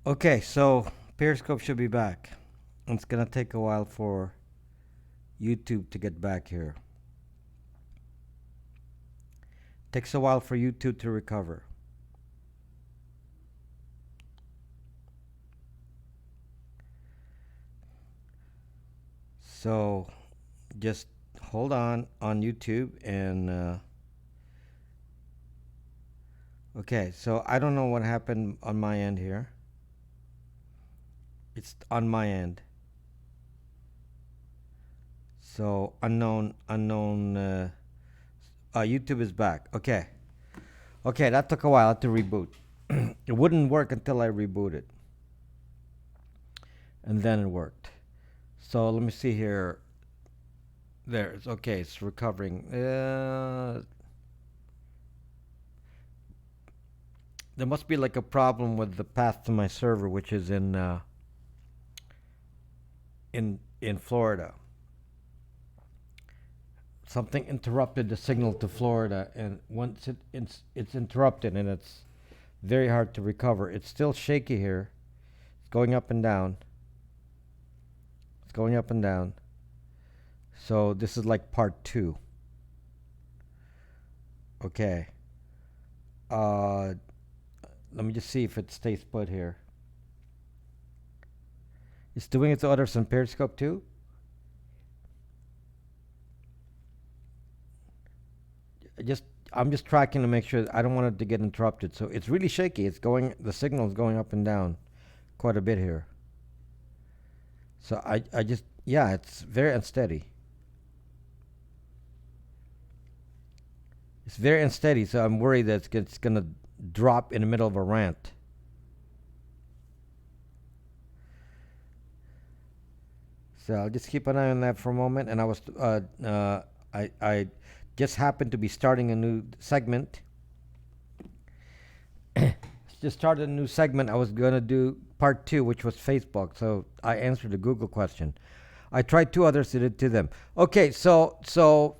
Okay, so Periscope should be back. It's gonna take a while for YouTube to get back here. Takes a while for YouTube to recover. So just hold on YouTube and okay, so I don't know what happened on my end here. It's on my end. So unknown YouTube is back. Okay. Okay, that took a while. I had to reboot. It wouldn't work until I rebooted. And then it worked. So let me see here. There's okay, it's recovering. There must be like a problem with the path to my server, which is in Florida. Something interrupted the signal to Florida, and once it's interrupted, and it's very hard to recover. It's still shaky here. It's going up and down. It's going up and down. So this is like part 2. Okay. Let me just see if it stays put here. It's doing its orders on Periscope too? I'm just tracking to make sure I don't want it to get interrupted. So it's really shaky. The signal is going up and down quite a bit here. So I just, yeah, it's very unsteady. It's very unsteady, so I'm worried that it's going to drop in the middle of a rant. So I'll just keep an eye on that for a moment. And I just happened to be starting a new segment. Just started a new segment. I was going to do part 2, which was Facebook. So I answered the Google question. I tried 2 others, did it to them. Okay, so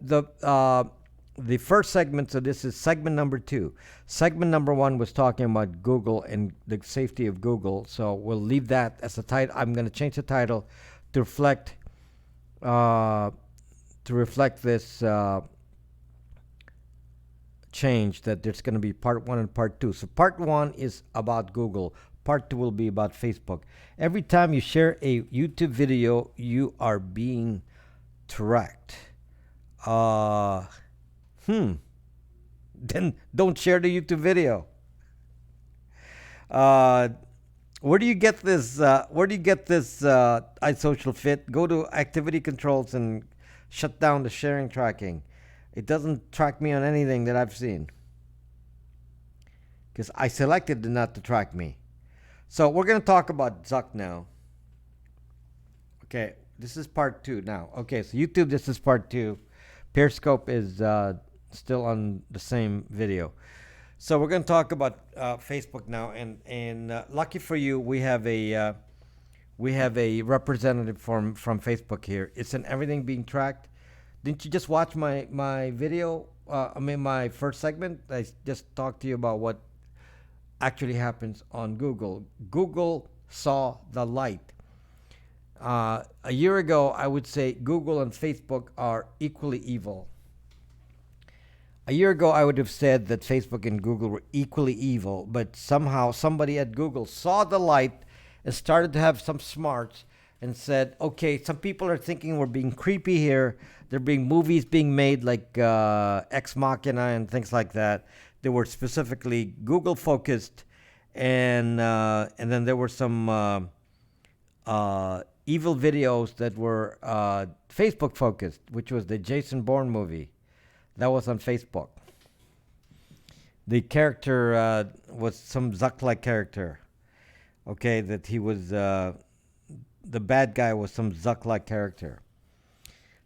the first segment, so this is segment number 2. Segment number 1 was talking about Google and the safety of Google. So we'll leave that as a title. I'm going to change the title to reflect this change, that there's going to be part 1 and part 2. So part 1 is about Google. Part 2 will be about Facebook. Every time you share a YouTube video, you are being tracked. Then don't share the YouTube video. Where do you get this? iSocial Fit? Go to activity controls and shut down the sharing tracking. It doesn't track me on anything that I've seen, because I selected not to track me. So we're going to talk about Zuck now. Okay, this is part 2 now. Okay, so YouTube, this is part 2. Periscope is still on the same video. So we're going to talk about Facebook now, and lucky for you, we have a representative from Facebook here. Isn't everything being tracked? Didn't you just watch my video? My first segment. I just talked to you about what actually happens on Google. Google saw the light. A year ago, I would say Google and Facebook are equally evil. A year ago, I would have said that Facebook and Google were equally evil, but somehow somebody at Google saw the light and started to have some smarts and said, okay, some people are thinking we're being creepy here. There are being movies being made like Ex Machina and things like that. They were specifically Google focused, and then there were some evil videos that were Facebook focused, which was the Jason Bourne movie. That was on Facebook. The character was some Zuck-like character. Okay, that he was, the bad guy was some Zuck-like character.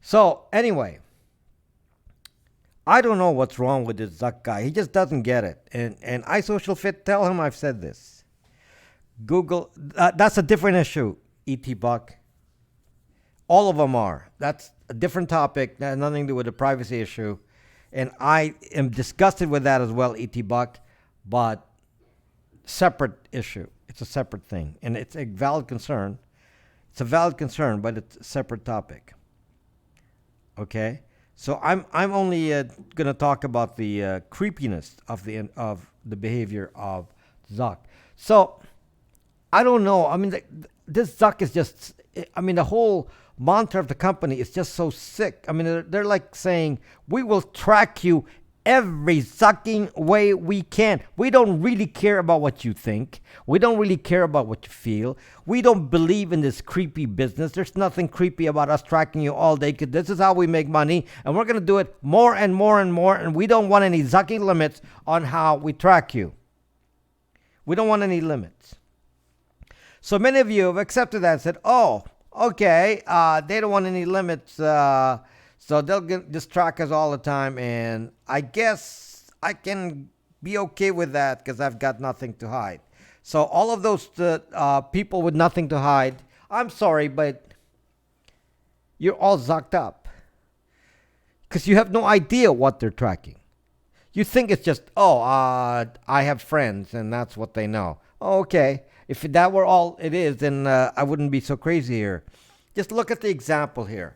So, anyway, I don't know what's wrong with this Zuck guy. He just doesn't get it. And iSocial Fit, tell him I've said this. Google, that's a different issue, E.T. Buck. All of them are. That's a different topic. That has nothing to do with the privacy issue. And I am disgusted with that as well, E.T. Buck. But separate issue. It's a separate thing, and it's a valid concern. It's a valid concern, but it's a separate topic. Okay, so I'm only going to talk about the creepiness of the behavior of Zuck. So I don't know. I mean, this Zuck is just. I mean, the whole mantra of the company is just so sick. I mean, they're like saying, we will track you every sucking way we can. We don't really care about what you think. We don't really care about what you feel. We don't believe in this creepy business. There's nothing creepy about us tracking you all day, because this is how we make money, and we're going to do it more and more and more, and we don't want any sucking limits on how we track you. We don't want any limits. So many of you have accepted that and said, oh, okay, they don't want any limits, so they'll just track us all the time, and I guess I can be okay with that because I've got nothing to hide. So all of those people with nothing to hide, I'm sorry, but you're all zucked up because you have no idea what they're tracking. You think it's just, I have friends, and that's what they know. Oh, okay. If that were all it is, then I wouldn't be so crazy here. Just look at the example here.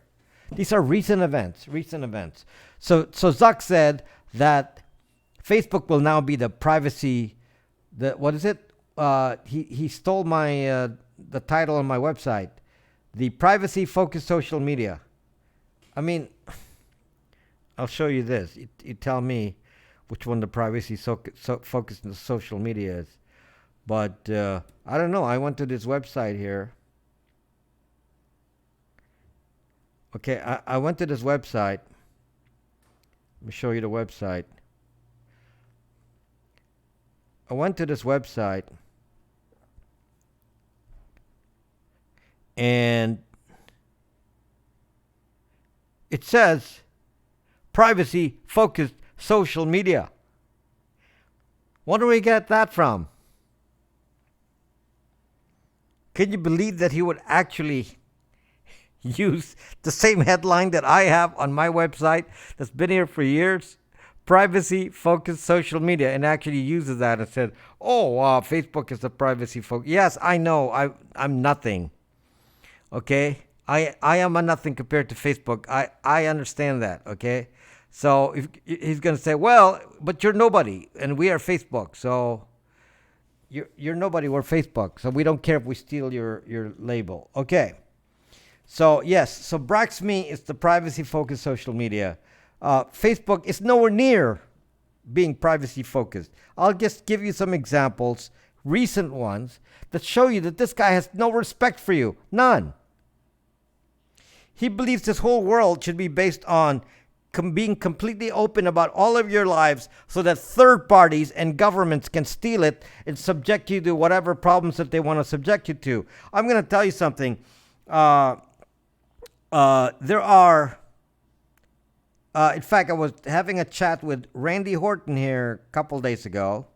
These are recent events. So Zuck said that Facebook will now be the privacy. What is it? He stole my the title on my website. The privacy-focused social media. I mean, I'll show you this. You tell me which one the privacy-focused social media is. But I don't know. I went to this website here. Okay, I went to this website. Let me show you the website. I went to this website, and it says privacy-focused social media. Where do we get that from? Can you believe that he would actually use the same headline that I have on my website that's been here for years? Privacy-focused social media, and actually uses that and said, Facebook is a privacy-focused. Yes, I know. I'm nothing. Okay? I am a nothing compared to Facebook. I understand that. Okay? So if he's going to say, well, but you're nobody, and we are Facebook. So you're nobody, we're Facebook. So we don't care if we steal your label. Okay. So yes, so Braxme is the privacy-focused social media. Facebook is nowhere near being privacy-focused. I'll just give you some examples, recent ones, that show you that this guy has no respect for you. None. He believes this whole world should be based on being completely open about all of your lives so that third parties and governments can steal it and subject you to whatever problems that they want to subject you to. I'm going to tell you something. There are, in fact, I was having a chat with Randy Horton here a couple days ago.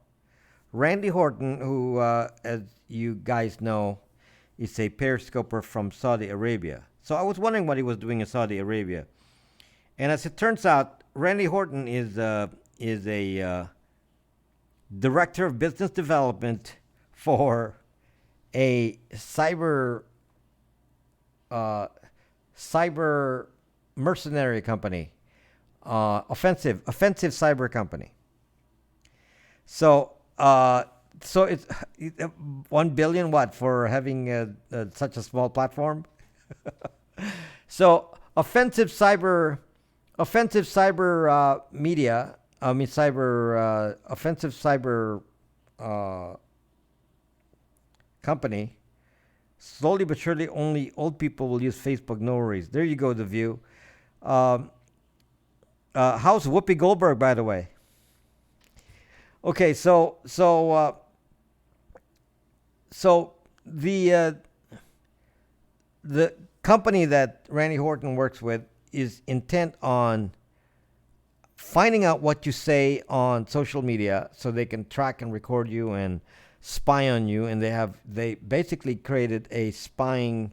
Randy Horton, who, as you guys know, is a periscoper from Saudi Arabia. So I was wondering what he was doing in Saudi Arabia. And as it turns out, Randy Horton is a director of business development for a cyber mercenary company, offensive cyber company. So it's 1 billion what for having such a small platform. So offensive cyber media. I mean offensive cyber company. Slowly but surely, only old people will use Facebook. No worries. There you go, The View. How's Whoopi Goldberg, by the way? Okay, so the company that Randy Horton works with is intent on finding out what you say on social media so they can track and record you and spy on you, and they basically created a spying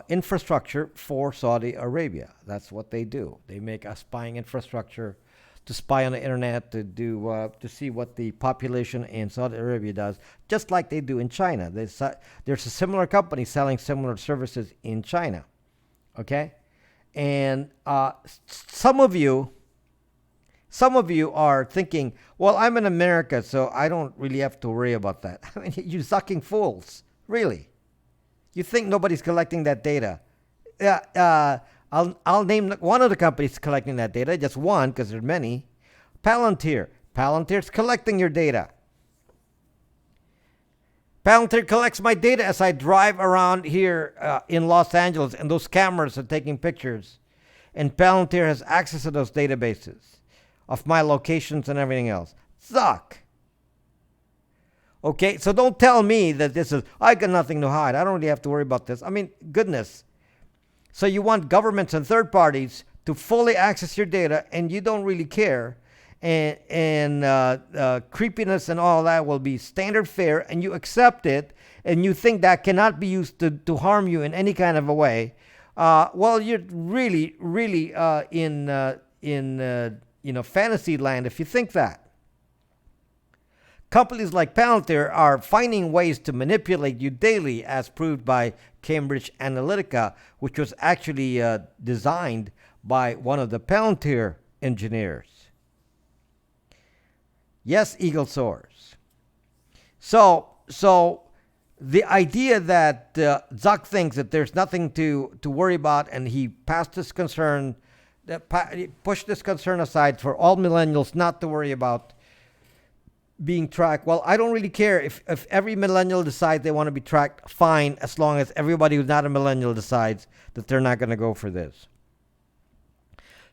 infrastructure for Saudi Arabia. That's what they do. They make a spying infrastructure to spy on the internet, to do to see what the population in Saudi Arabia does, just like they do in China. There's a similar company selling similar services in China. Okay, and some of you are thinking, well, I'm in America, so I don't really have to worry about that. I mean, you sucking fools, really. You think nobody's collecting that data? I'll name one of the companies collecting that data, just one, because there's many. Palantir. Palantir's collecting your data. Palantir collects my data as I drive around here in Los Angeles, and those cameras are taking pictures. And Palantir has access to those databases of my locations and everything else. Suck. Okay, so don't tell me that I got nothing to hide. I don't really have to worry about this. I mean, goodness. So you want governments and third parties to fully access your data, and you don't really care. And creepiness and all that will be standard fare, and you accept it, and you think that cannot be used to harm you in any kind of a way. Well, you're really, really in fantasy land if you think that. Companies like Palantir are finding ways to manipulate you daily, as proved by Cambridge Analytica, which was actually designed by one of the Palantir engineers. Yes, eagle soars. So the idea that Zuck thinks that there's nothing to worry about, and he pushed this concern aside for all millennials not to worry about being tracked. Well, I don't really care if every millennial decides they want to be tracked, fine, as long as everybody who's not a millennial decides that they're not going to go for this.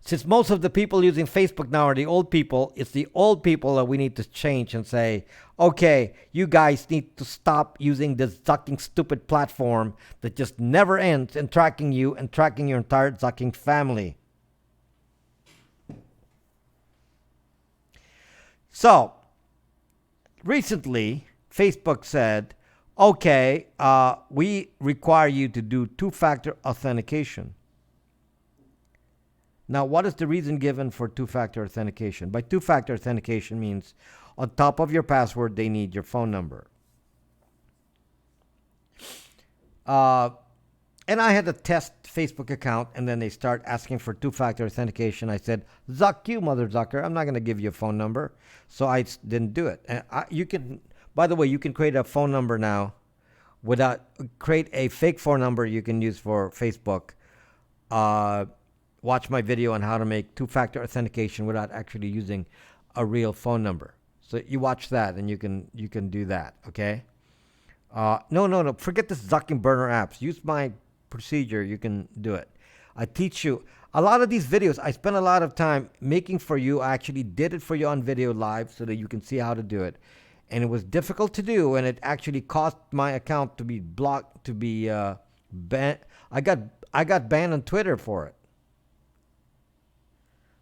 Since most of the people using Facebook now are the old people, it's the old people that we need to change and say, okay, you guys need to stop using this zucking stupid platform that just never ends and tracking you and tracking your entire zucking family. So, recently, Facebook said, okay, we require you to do two-factor authentication. Now, what is the reason given for two-factor authentication? By two-factor authentication means on top of your password, they need your phone number. And I had a test Facebook account, and then they start asking for two-factor authentication. I said, Zuck you, mother Zucker. I'm not going to give you a phone number. So I didn't do it. And you can, by the way, you can create a phone number now create a fake phone number you can use for Facebook. Watch my video on how to make two-factor authentication without actually using a real phone number. So you watch that, and you can do that, okay? No. Forget this Zucking burner apps. Use my procedure. You can do it. I teach you. A lot of these videos, I spent a lot of time making for you. I actually did it for you on video live so that you can see how to do it. And it was difficult to do, and it actually cost my account to be blocked, to be banned. I got banned on Twitter for it.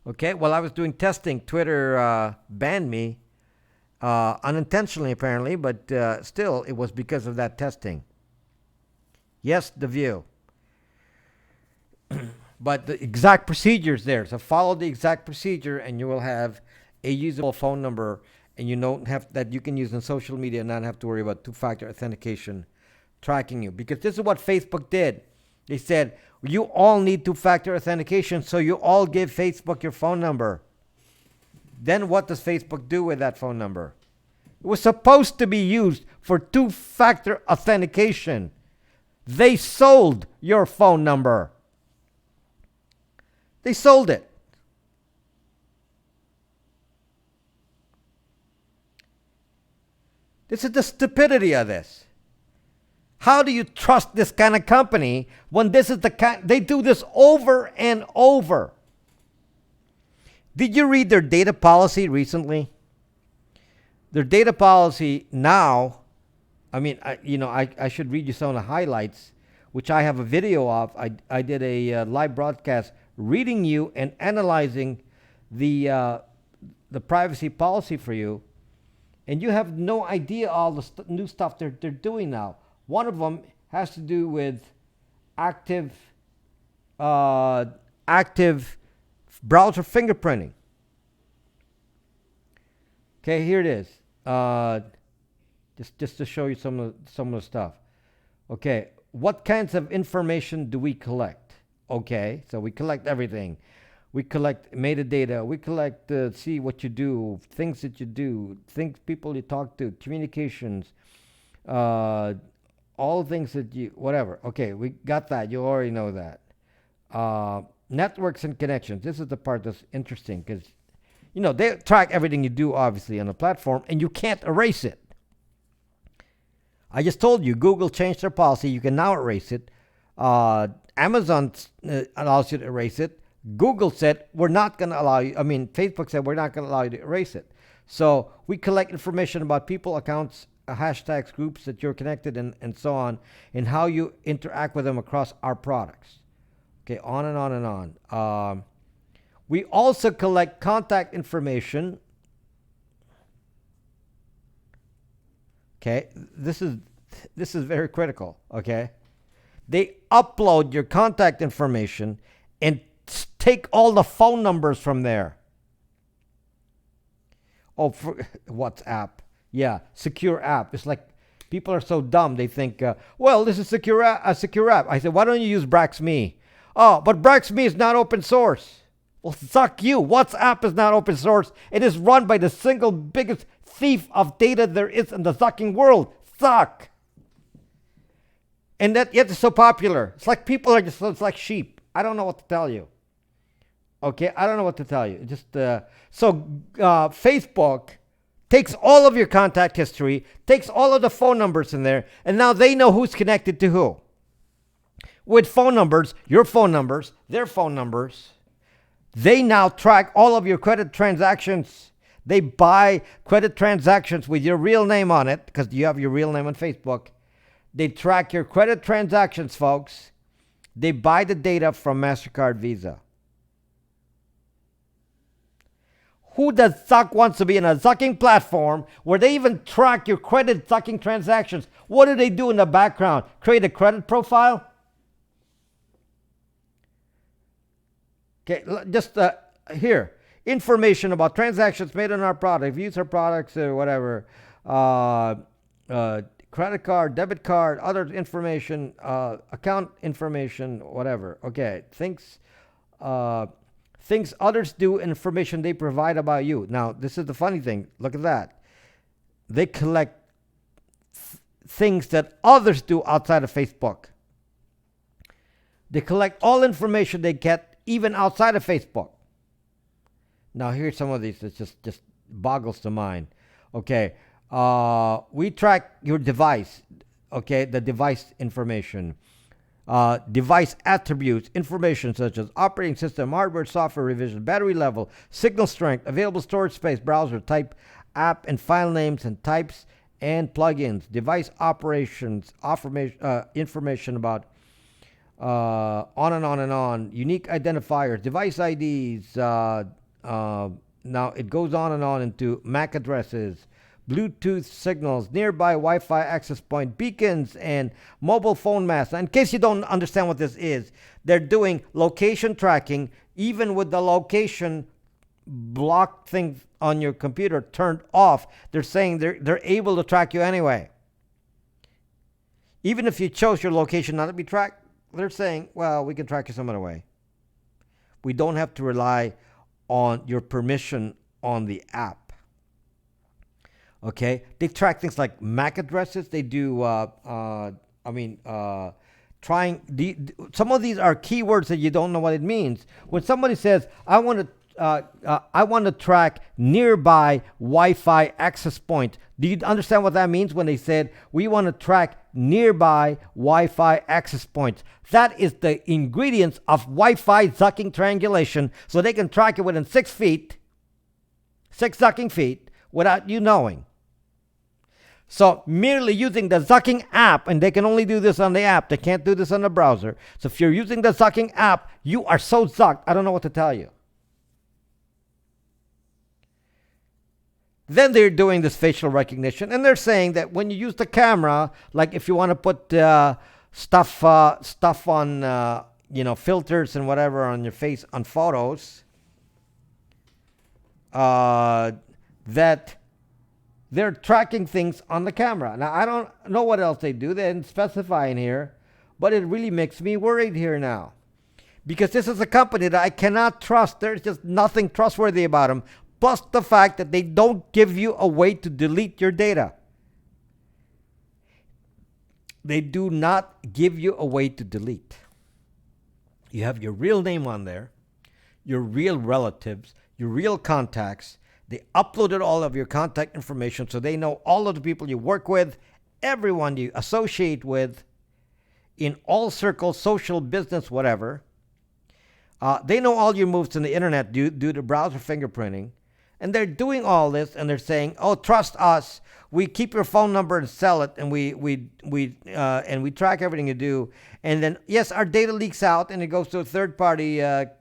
Okay, while I was doing testing, Twitter banned me unintentionally, apparently, but still, it was because of that testing. Yes, The View. But the exact procedure is there. So follow the exact procedure, and you will have a usable phone number, and you don't have that you can use on social media and not have to worry about two-factor authentication tracking you. Because this is what Facebook did. They said, you all need two-factor authentication, so you all give Facebook your phone number. Then what does Facebook do with that phone number? It was supposed to be used for two-factor authentication. They sold your phone number. They sold it. This is the stupidity of this. How do you trust this kind of company when this is the kind, they do this over and over? Did you read their data policy recently? Their data policy now, I mean, I should read you some of the highlights, which I have a video of. I did a live broadcast reading you and analyzing the privacy policy for you, and you have no idea all the new stuff they're doing now. One of them has to do with active browser fingerprinting. Okay, here it is. Just to show you some of the stuff. Okay, what kinds of information do we collect? Okay, so we collect everything. We collect metadata. We collect see what you do, things that you do, things people you talk to, communications, uh, all things that you whatever. Okay, we got that. You already know that. Networks and connections. This is the part that's interesting because they track everything you do obviously on the platform, and you can't erase it. I just told you Google changed their policy. You can now erase it. Amazon allows you to erase it. Google said we're not going to allow you. I mean, Facebook said we're not going to allow you to erase it. So we collect information about people, accounts, hashtags, groups that you're connected and so on, and how you interact with them across our products. Okay, on and on and on. We also collect contact information. Okay, this is very critical. Okay, they upload your contact information and take all the phone numbers from there. Oh, for WhatsApp. Yeah, secure app. It's like people are so dumb. They think, well, this is a secure app. I said, why don't you use BraxMe? Oh, but BraxMe is not open source. Well, suck you. WhatsApp is not open source. It is run by the single biggest thief of data there is in the sucking world. Suck. And yet it's so popular. It's like people are just, it's like sheep. I don't know what to tell you. Okay, I don't know what to tell you. Facebook takes all of your contact history, takes all of the phone numbers in there, and now they know who's connected to who. With phone numbers, your phone numbers, their phone numbers, they now track all of your credit transactions. They buy credit transactions with your real name on it, because you have your real name on Facebook. They track your credit transactions, folks. They buy the data from MasterCard, Visa. Who the suck wants to be in a sucking platform where they even track your credit sucking transactions? What do they do in the background? Create a credit profile? Okay, just here. Information about transactions made on our product. If you use our products or whatever. Credit card, debit card, other information, account information, whatever. Okay, things others do, information they provide about you. Now, this is the funny thing. Look at that. They collect things that others do outside of Facebook. They collect all information they get even outside of Facebook. Now, here's some of these that just boggles the mind. Okay, we track your device. Okay, the device information. Device attributes, information such as operating system, hardware, software revision, battery level, signal strength, available storage space, browser type, app and file names and types, and plugins, device operations, information about on and on and on, unique identifiers, device IDs. Now it goes on and on into MAC addresses, Bluetooth signals, nearby Wi-Fi access point, beacons, and mobile phone masts. In case you don't understand what this is, they're doing location tracking, even with the location block thing on your computer turned off. They're saying they're able to track you anyway. Even if you chose your location not to be tracked, they're saying, well, we can track you some other way. We don't have to rely on your permission on the app. Okay, they track things like MAC addresses. They do. Some of these are keywords that you don't know what it means. When somebody says, "I want to track nearby Wi-Fi access point," do you understand what that means? When they said, "We want to track nearby Wi-Fi access points," that is the ingredients of Wi-Fi sucking triangulation, so they can track it within 6 sucking feet, without you knowing. So merely using the Zucking app, and they can only do this on the app, they can't do this on the browser. So if you're using the Zucking app, you are so zucked, I don't know what to tell you. Then they're doing this facial recognition, and they're saying that when you use the camera, like if you want to put stuff on, filters and whatever on your face on photos, that They're tracking things on the camera. Now, I don't know what else they do. They didn't specify in here, but it really makes me worried here now. Because this is a company that I cannot trust. There's just nothing trustworthy about them. Plus the fact that they don't give you a way to delete your data. They do not give you a way to delete. You have your real name on there, your real relatives, your real contacts. They uploaded all of your contact information so they know all of the people you work with, everyone you associate with, in all circles, social, business, whatever. They know all your moves on the internet due to browser fingerprinting. And they're doing all this and they're saying, oh, trust us. We keep your phone number and sell it, and we track everything you do. And then, yes, our data leaks out and it goes to third-party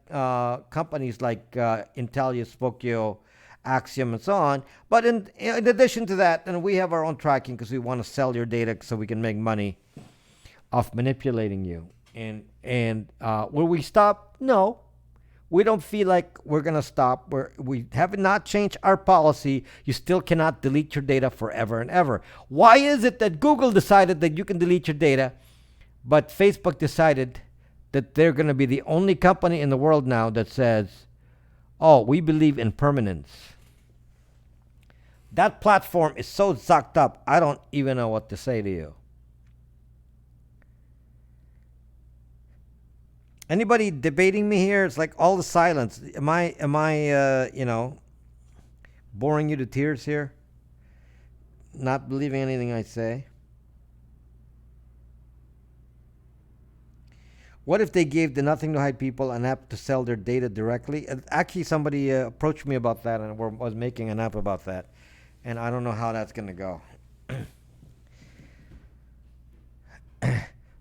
companies like Intellia, Spokio, Axiom, and so on. But in addition to that, and we have our own tracking because we want to sell your data so we can make money off manipulating you. And will we stop? No. We don't feel like we're going to stop. We have not changed our policy. You still cannot delete your data forever and ever. Why is it that Google decided that you can delete your data, but Facebook decided that they're going to be the only company in the world now that says, oh, we believe in permanence? That platform is so zucked up, I don't even know what to say to you. Anybody debating me here? It's like all the silence. Am I boring you to tears here? Not believing anything I say? What if they gave the Nothing to Hide people an app to sell their data directly? Actually, somebody approached me about that and was making an app about that. And I don't know how that's going to go.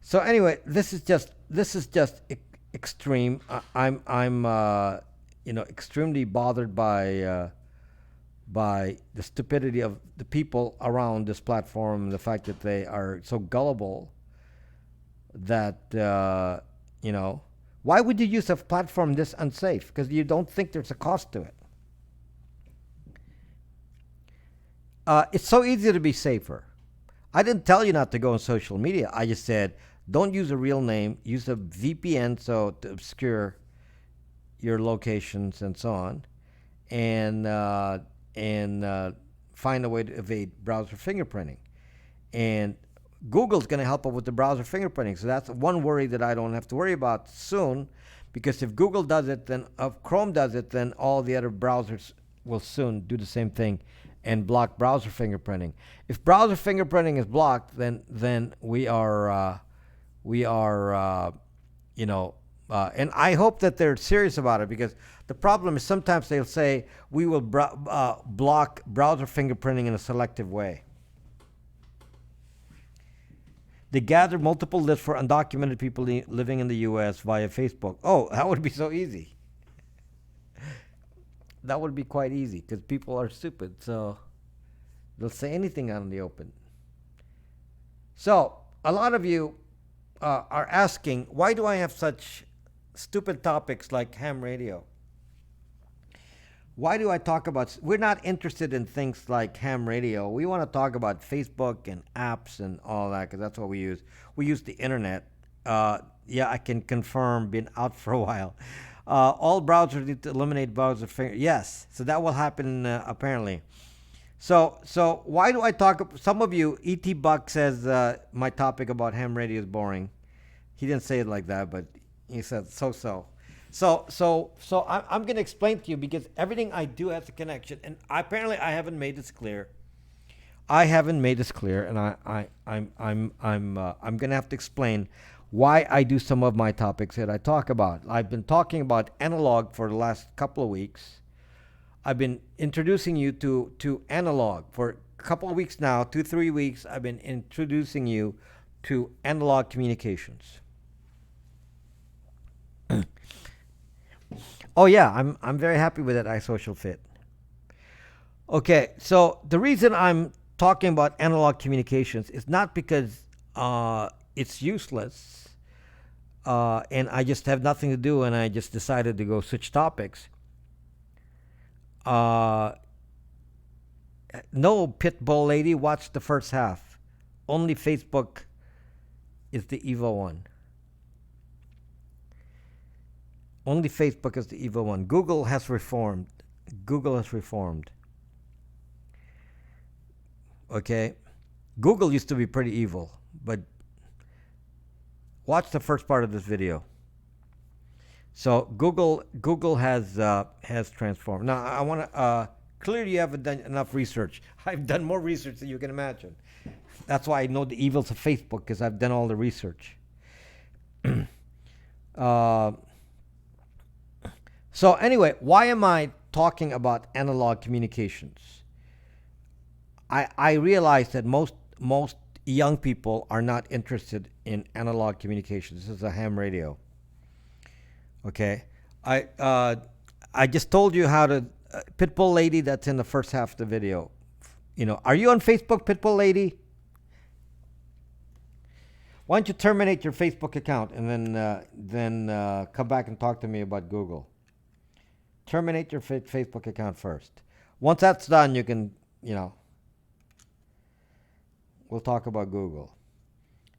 So anyway, this is just extreme. I'm extremely bothered by the stupidity of the people around this platform, the fact that they are so gullible that why would you use a platform this unsafe? Because you don't think there's a cost to it. It's so easy to be safer. I didn't tell you not to go on social media. I just said, don't use a real name. Use a VPN to obscure your locations and so on, and find a way to evade browser fingerprinting. And Google's going to help us with the browser fingerprinting. So that's one worry that I don't have to worry about soon, because if Google does it, then if Chrome does it, then all the other browsers will soon do the same thing and block browser fingerprinting. If browser fingerprinting is blocked, then we are. And I hope that they're serious about it, because the problem is sometimes they'll say we will block browser fingerprinting in a selective way. They gather multiple lists for undocumented people living in the U.S. via Facebook. Oh, that would be so easy. That would be quite easy, because people are stupid, so they'll say anything out in the open. So a lot of you are asking, why do I have such stupid topics like ham radio? Why do I talk about... We're not interested in things like ham radio. We want to talk about Facebook and apps and all that, because that's what we use. We use the internet. Yeah, I can confirm, been out for a while. All browsers need to eliminate browser finger. Yes, so that will happen apparently. So why do I talk? Some of you, E.T. Buck says my topic about ham radio is boring. He didn't say it like that, but he said so. So I'm going to explain to you, because everything I do has a connection, and apparently I haven't made this clear. And I'm going to have to explain why I do some of my topics that I talk about. I've been talking about analog for the last couple of weeks. I've been introducing you to analog for a couple of weeks now, 2-3 weeks. I've been introducing you to analog communications. Oh yeah, I'm very happy with that iSocial Fit. Okay, so the reason I'm talking about analog communications is not because it's useless and I just have nothing to do and I just decided to go switch topics. No, Pitbull lady, watch the first half. Only Facebook is the evil one. Only Facebook is the evil one. Google has reformed. Google has reformed. Okay? Google used to be pretty evil, but watch the first part of this video. So Google has transformed. Now I want to clearly you haven't done enough research. I've done more research than you can imagine. That's why I know the evils of Facebook, because I've done all the research. uh, so anyway, why am I talking about analog communications? I realize that most young people are not interested in analog communications. This is a ham radio. Okay, I just told you how to Pitbull lady. That's in the first half of the video. Are you on Facebook, Pitbull lady? Why don't you terminate your Facebook account and then come back and talk to me about Google? Terminate your Facebook account first. Once that's done, you can we'll talk about Google.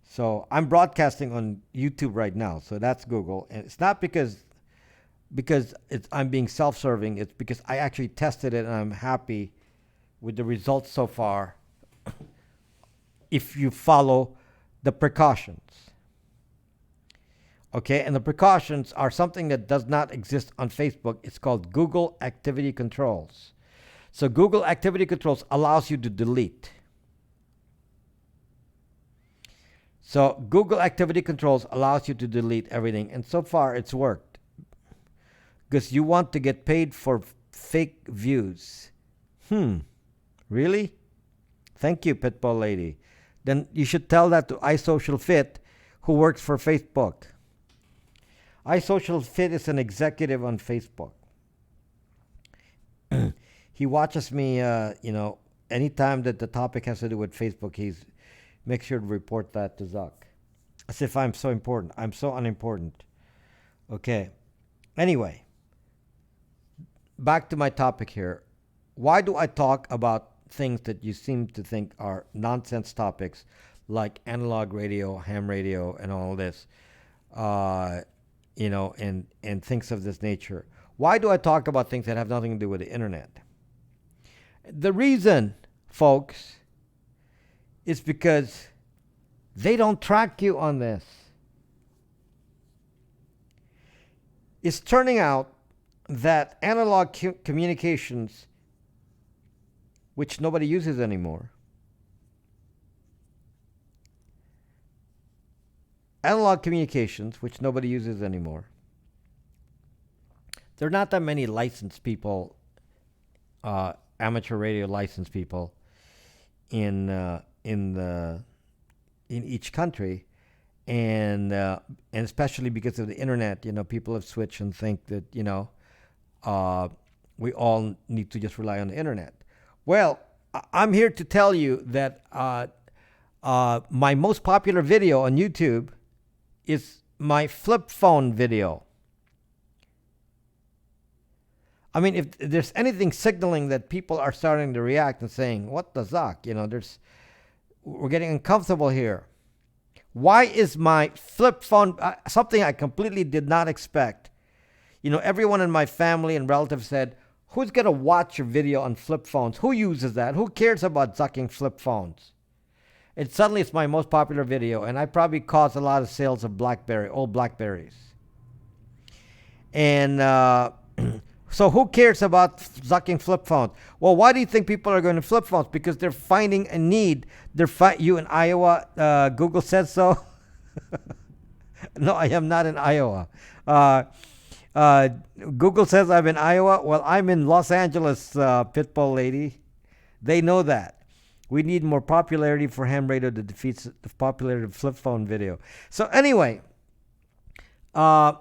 So I'm broadcasting on YouTube right now. So that's Google. And it's not because I'm being self-serving. It's because I actually tested it and I'm happy with the results so far if you follow the precautions. Okay, and the precautions are something that does not exist on Facebook. It's called Google Activity Controls. So Google Activity Controls allows you to delete. So Google Activity Controls allows you to delete everything. And so far it's worked. Because you want to get paid for fake views. Really? Thank you, Pitbull lady. Then you should tell that to iSocialFit, who works for Facebook. iSocialFit is an executive on Facebook. He watches me, anytime that the topic has to do with Facebook, make sure to report that to Zuck. As if I'm so important. I'm so unimportant. Okay. Anyway, back to my topic here. Why do I talk about things that you seem to think are nonsense topics, like analog radio, ham radio, and all this, and things of this nature? Why do I talk about things that have nothing to do with the internet? The reason, folks, is because they don't track you on this. It's turning out that analog communications, which nobody uses anymore, there are not that many licensed people, amateur radio licensed people in each country, and especially because of the internet, people have switched and think that we all need to just rely on the internet. Well, I'm here to tell you that my most popular video on YouTube is my flip phone video. I mean, if there's anything signaling that people are starting to react and saying, "What the zuck?" We're getting uncomfortable here. Why is my flip phone something I completely did not expect? Everyone in my family and relatives said, "Who's gonna watch your video on flip phones? Who uses that? Who cares about zucking flip phones?" And suddenly it's my most popular video, and I probably caused a lot of sales of old Blackberries. And so who cares about zucking flip phones? Well, why do you think people are going to flip phones? Because they're finding a need. You in Iowa, Google says so. No, I am not in Iowa. Google says I'm in Iowa. Well, I'm in Los Angeles, Pitbull lady. They know that. We need more popularity for ham radio that defeats the popularity of flip phone video. So anyway, the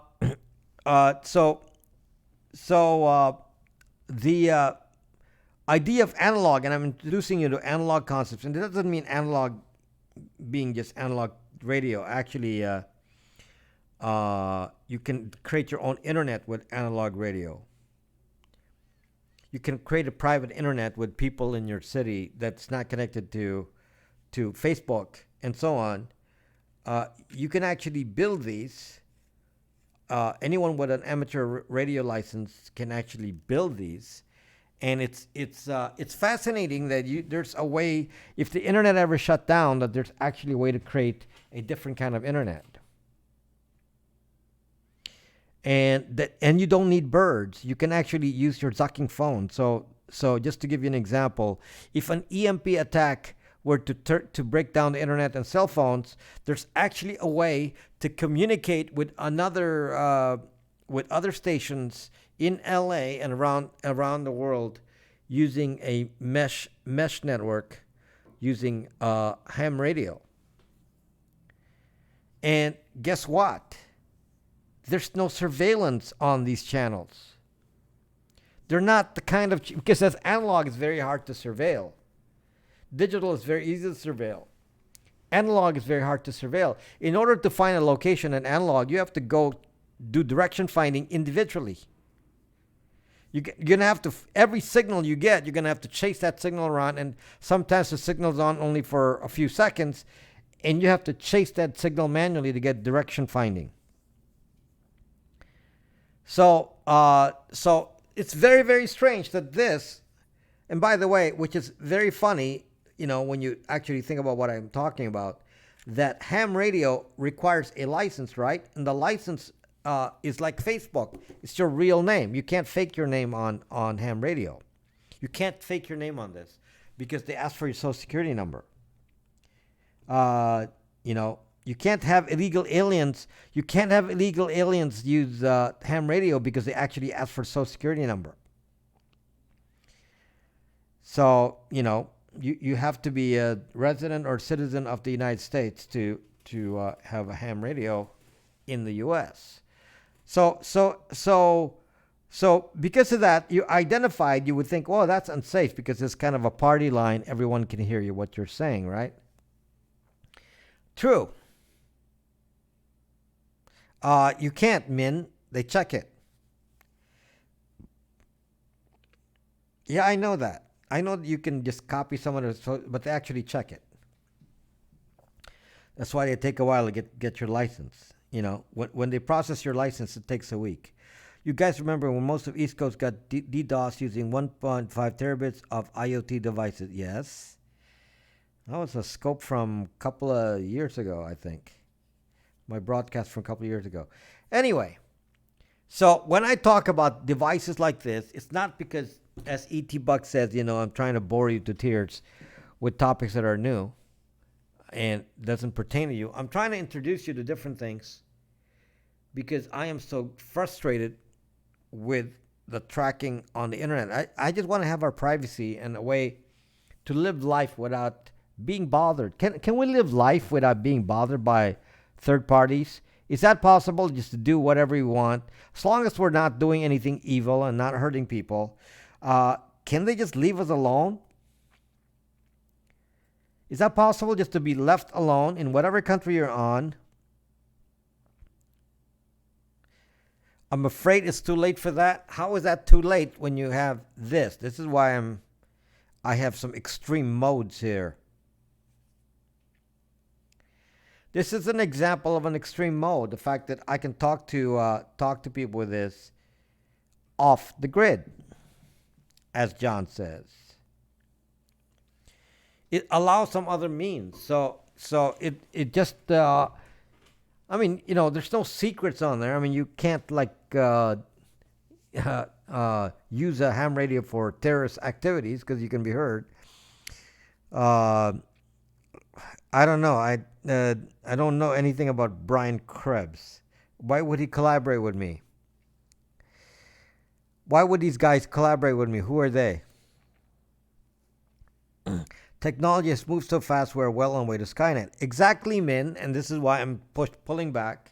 idea of analog, and I'm introducing you to analog concepts, and it doesn't mean analog being just analog radio. Actually, you can create your own internet with analog radio. you can create a private internet with people in your city that's not connected to Facebook and so on. You can actually build these. Anyone with an amateur radio license can actually build these, and it's fascinating that there's a way, if the internet ever shut down, that there's actually a way to create a different kind of internet, and you don't need birds. You can actually use your zucking phone. So just to give you an example, if an EMP attack were to break down the internet and cell phones, there's actually a way to communicate with other stations in LA and around the world using a mesh network, using ham radio. And guess what? There's no surveillance on these channels. They're not the kind of, because as analog is very hard to surveil. Digital is very easy to surveil. Analog is very hard to surveil. In order to find a location in analog, you have to go do direction finding individually. You're going to have to, every signal you get, you're going to have to chase that signal around, and sometimes the signal's on only for a few seconds, and you have to chase that signal manually to get direction finding. So it's very, very strange that this, and by the way, which is very funny, when you actually think about what I'm talking about, that ham radio requires a license, right? And the license is like Facebook. It's your real name. You can't fake your name on ham radio. You can't fake your name on this because they ask for your social security number. You can't have illegal aliens. You can't have illegal aliens use ham radio because they actually ask for social security number. So, you have to be a resident or citizen of the United States to have a ham radio in the U.S. So because of that, you identified, you would think, oh, that's unsafe because it's kind of a party line. Everyone can hear you, what you're saying, right? True. You can't, Min. They check it. Yeah, I know that. I know that you can just copy someone, but they actually check it. That's why they take a while to get your license. When they process your license, it takes a week. You guys remember when most of East Coast got DDoS using 1.5 terabits of IoT devices? Yes. That was a scope from a couple of years ago, I think. My broadcast from a couple of years ago. Anyway, so when I talk about devices like this, it's not because, as E.T. Buck says, I'm trying to bore you to tears with topics that are new and doesn't pertain to you. I'm trying to introduce you to different things because I am so frustrated with the tracking on the internet. I just want to have our privacy and a way to live life without being bothered. Can we live life without being bothered by third parties? Is that possible, just to do whatever we want, as long as we're not doing anything evil and not hurting people? Can they just leave us alone? Is that possible, just to be left alone in whatever country you're on? I'm afraid it's too late for that. How is that too late when you have this? This is why I have some extreme modes here. This is an example of an extreme mode. The fact that I can talk to people with this off the grid, as John says. It allows some other means. So it just there's no secrets on there. I mean, you can't use a ham radio for terrorist activities because you can be heard. I don't know. I don't know anything about Brian Krebs. Why would he collaborate with me? Why would these guys collaborate with me? Who are they? Technology has moved so fast, we're well on way to Skynet. Exactly, Min, and this is why I'm pulling back.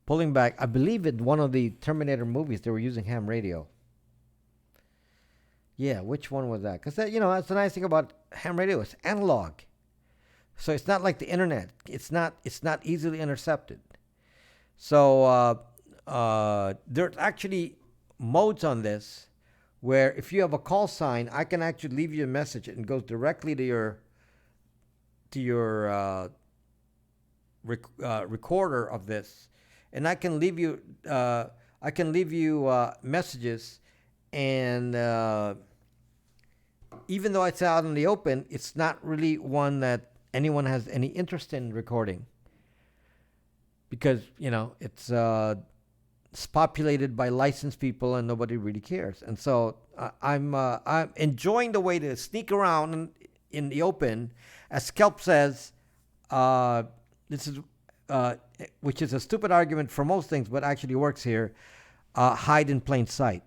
I believe in one of the Terminator movies, they were using ham radio. Yeah, which one was that? Because that's the nice thing about ham radio. It's analog. So it's not like the internet. It's not easily intercepted. So there's actually modes on this where if you have a call sign, I can actually leave you a message and it goes directly to your recorder of this, and I can leave you messages, and even though it's out in the open, it's not really one that anyone has any interest in recording because it's populated by licensed people and nobody really cares. And so I'm enjoying the way to sneak around in the open, as Kelp says. This is which is a stupid argument for most things, but actually works here. Hide in plain sight.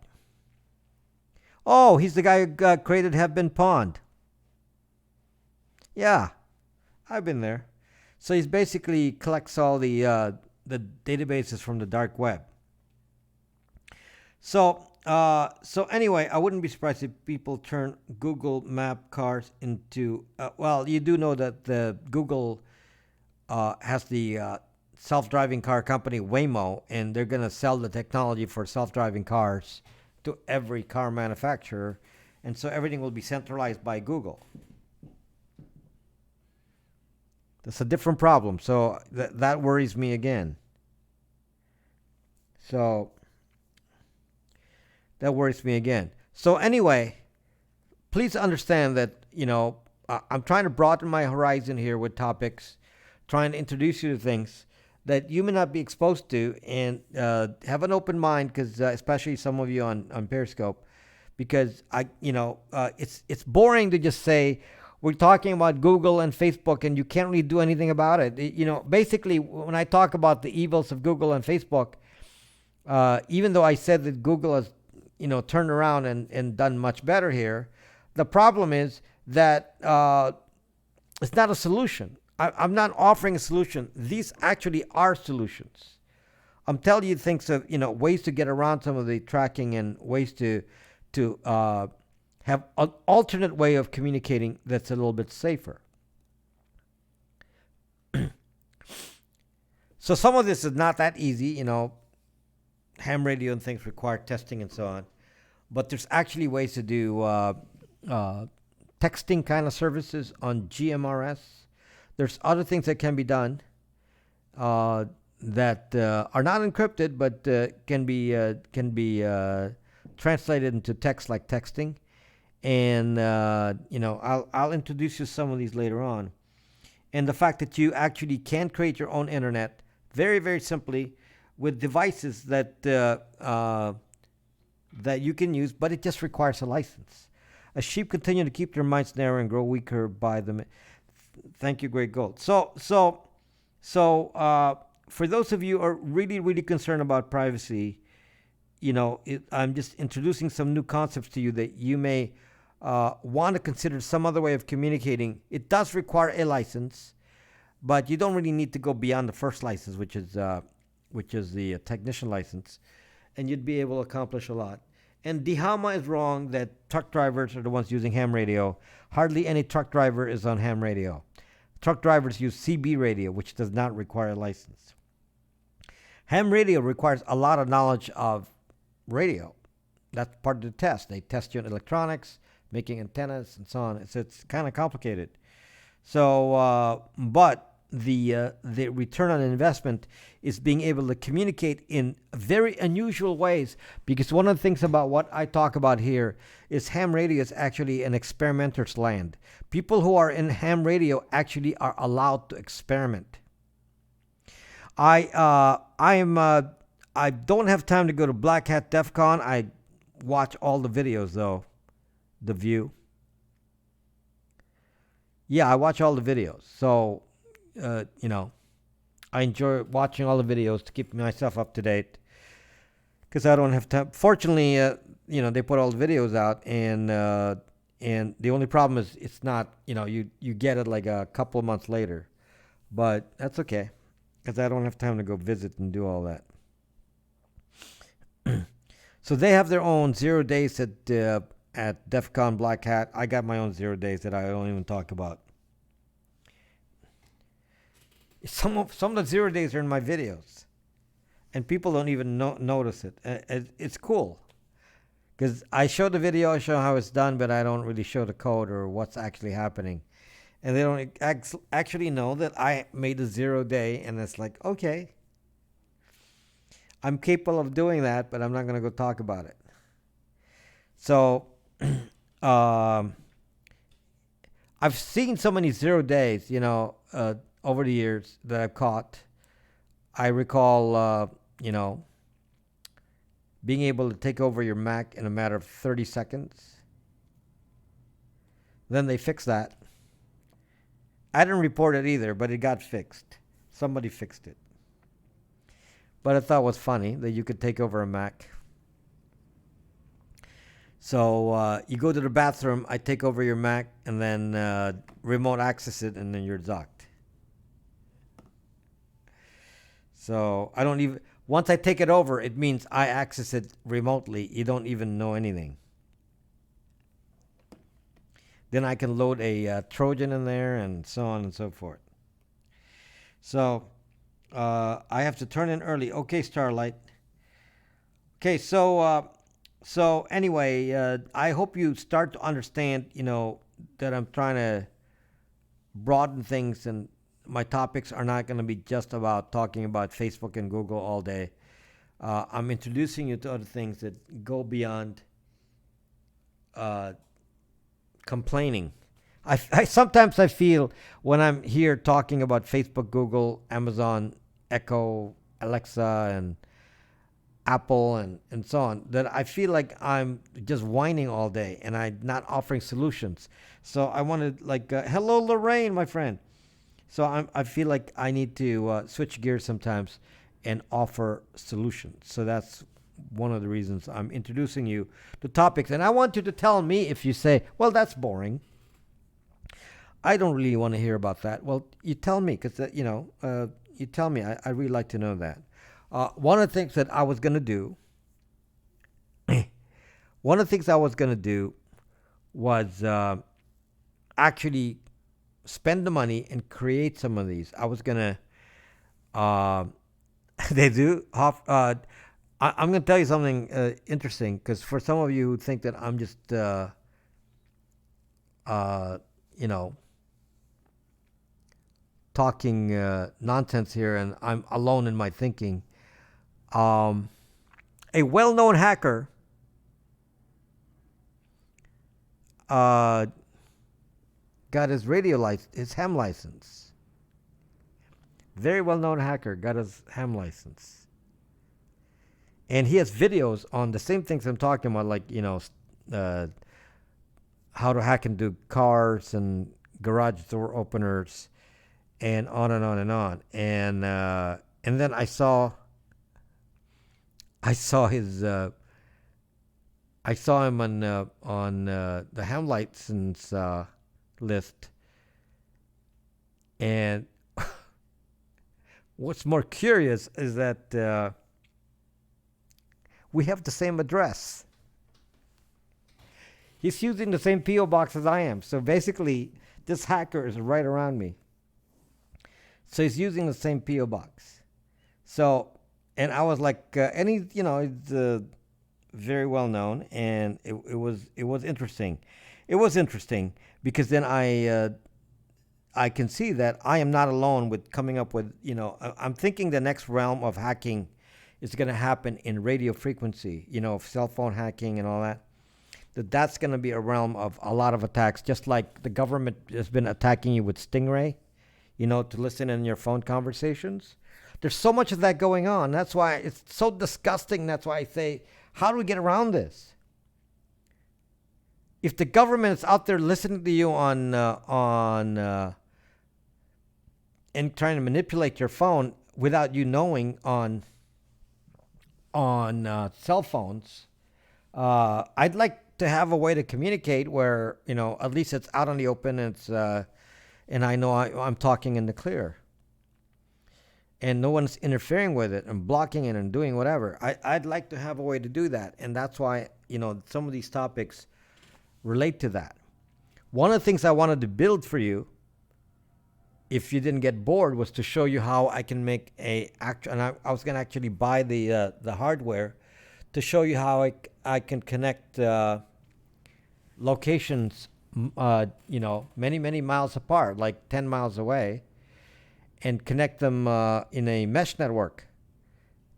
Oh, he's the guy who created Have Been Pawned. Yeah, I've been there. So he's basically collects all the databases from the dark web. So anyway, I wouldn't be surprised if people turn Google Map cars into. Well, you do know that the Google has the self-driving car company Waymo, and they're going to sell the technology for self-driving cars to every car manufacturer, and so everything will be centralized by Google. That's a different problem. So that worries me again. So that worries me again. So anyway, please understand that I'm trying to broaden my horizon here with topics, trying to introduce you to things that you may not be exposed to, and have an open mind, because especially some of you on Periscope, because it's boring to just say we're talking about Google and Facebook and you can't really do anything about it. Basically, when I talk about the evils of Google and Facebook, even though I said that Google has turned around and done much better here, the problem is that it's not a solution. I'm not offering a solution. These actually are solutions. I'm telling you things of ways to get around some of the tracking and ways to have an alternate way of communicating that's a little bit safer. So some of this is not that easy. Ham radio and things require testing and so on, but there's actually ways to do texting kind of services on GMRS. There's other things that can be done that are not encrypted, but can be translated into text, like texting. And I'll introduce you to some of these later on. And the fact that you actually can create your own internet very, very simply with devices that that you can use, but it just requires a license. As sheep continue to keep their minds narrow and grow weaker by them. Thank you, Great Gold. So for those of you who are really, really concerned about privacy, I'm just introducing some new concepts to you that you may want to consider some other way of communicating. It does require a license, but you don't really need to go beyond the first license, which is the technician license, and you'd be able to accomplish a lot. And Dihama is wrong that truck drivers are the ones using ham radio. Hardly any truck driver is on ham radio. Truck drivers use CB radio, which does not require a license. Ham radio requires a lot of knowledge of radio. That's part of the test. They test you in electronics, making antennas, and so on. It's kind of complicated. So, but the return on investment is being able to communicate in very unusual ways, because one of the things about what I talk about here is ham radio is actually an experimenter's land. People who are in ham radio actually are allowed to experiment. I don't have time to go to Black Hat DEF CON. I watch all the videos though. The View. Yeah, I watch all the videos. So I enjoy watching all the videos to keep myself up to date, because I don't have time. Fortunately, they put all the videos out, and the only problem is it's not, you get it like a couple of months later, but that's okay, because I don't have time to go visit and do all that. So they have their own 0 days at DEF CON Black Hat. I got my own 0 days that I don't even talk about. Some of the 0 days are in my videos, and people don't even notice it. It's cool, Because I show the video, I show how it's done, but I don't really show the code or what's actually happening. And they don't actually know that I made a 0 day, and it's like, okay, I'm capable of doing that, but I'm not going to go talk about it. So, um, I've seen so many 0 days, over the years that I've caught. I recall, being able to take over your Mac in a matter of 30 seconds. Then they fixed that. I didn't report it either, but it got fixed. Somebody fixed it. But I thought it was funny that you could take over a Mac. So you go to the bathroom, I take over your Mac, and then remote access it, and then you're docked. So I don't even, once I take it over, it means I access it remotely. You don't even know anything. Then I can load a Trojan in there and so on and so forth. So I have to turn in early. Okay, Starlight. Okay, so anyway, I hope you start to understand, that I'm trying to broaden things, and my topics are not going to be just about talking about Facebook and Google all day. I'm introducing you to other things that go beyond complaining. I sometimes I feel when I'm here talking about Facebook, Google, Amazon, Echo, Alexa, and Apple, and so on, that I feel like I'm just whining all day and I'm not offering solutions. So I wanted, hello, Lorraine, my friend. So I feel like I need to switch gears sometimes and offer solutions. So that's one of the reasons I'm introducing you to topics. And I want you to tell me if you say, well, that's boring. I don't really want to hear about that. Well, you tell me, because, you tell me. I really like to know that. One of the things that I was going to do, was actually spend the money and create some of these. I was going to, they do, I'm going to tell you something interesting, because for some of you who think that I'm just, talking nonsense here and I'm alone in my thinking, a well-known hacker got his his ham license. Very well-known hacker got his ham license. And he has videos on the same things I'm talking about, like, how to hack into cars and garage door openers and on and on and on. And then I saw his I saw him on the ham license list. And what's more curious is that we have the same address. He's using the same P.O. box as I am. So basically, this hacker is right around me. So he's using the same P.O. box. So, and I was like, and he's very well known, and it was interesting. It was interesting because then I can see that I am not alone with coming up with, I'm thinking the next realm of hacking is going to happen in radio frequency, cell phone hacking and all that. That's going to be a realm of a lot of attacks, just like the government has been attacking you with Stingray, to listen in your phone conversations. There's so much of that going on. That's why it's so disgusting. That's why I say, how do we get around this? If the government is out there listening to you on and trying to manipulate your phone without you knowing on cell phones, I'd like to have a way to communicate where, at least it's out on the open and it's and I know I'm talking in the clear. And no one's interfering with it and blocking it and doing whatever. I'd like to have a way to do that. And that's why, some of these topics relate to that. One of the things I wanted to build for you, if you didn't get bored, was to show you how I can make and I was going to actually buy the hardware to show you how I can connect locations, many, many miles apart, like 10 miles away, and connect them in a mesh network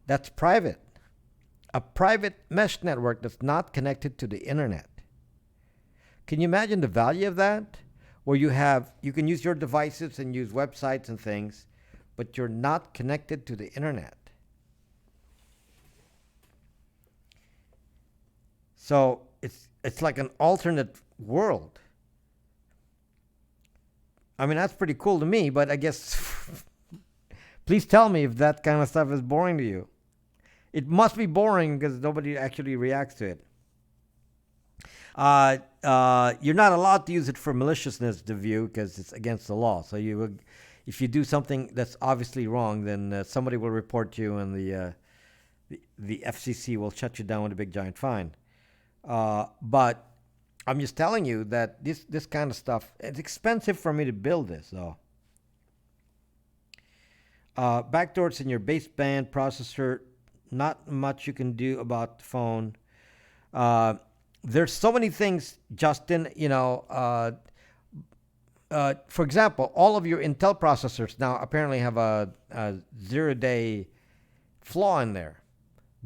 that's private. A private mesh network that's not connected to the internet. Can you imagine the value of that? Where you can use your devices and use websites and things, but you're not connected to the internet. So it's like an alternate world. I mean, that's pretty cool to me, but I guess please tell me if that kind of stuff is boring to you. It must be boring because nobody actually reacts to it. You're not allowed to use it for maliciousness to view because it's against the law. So if you do something that's obviously wrong, then somebody will report you, and the FCC will shut you down with a big giant fine. But I'm just telling you that this kind of stuff, it's expensive for me to build this, though. Backdoors in your baseband processor, not much you can do about the phone. There's so many things, Justin, for example, all of your Intel processors now apparently have a 0-day flaw in there.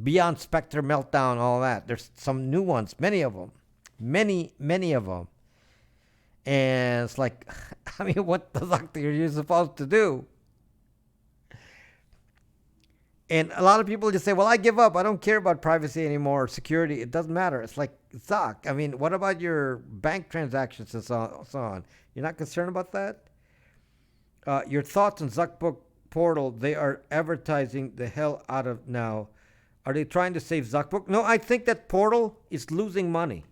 Beyond Spectre, Meltdown, all that. There's some new ones, many of them. Many of them. And it's like, I mean, what the fuck are you supposed to do? And a lot of people just say, well, I give up. I don't care about privacy anymore or security. It doesn't matter. It's like, Zuck, I mean, what about your bank transactions and so on? You're not concerned about that? Your thoughts on Zuckbook Portal, they are advertising the hell out of now. Are they trying to save Zuckbook? No, I think that Portal is losing money.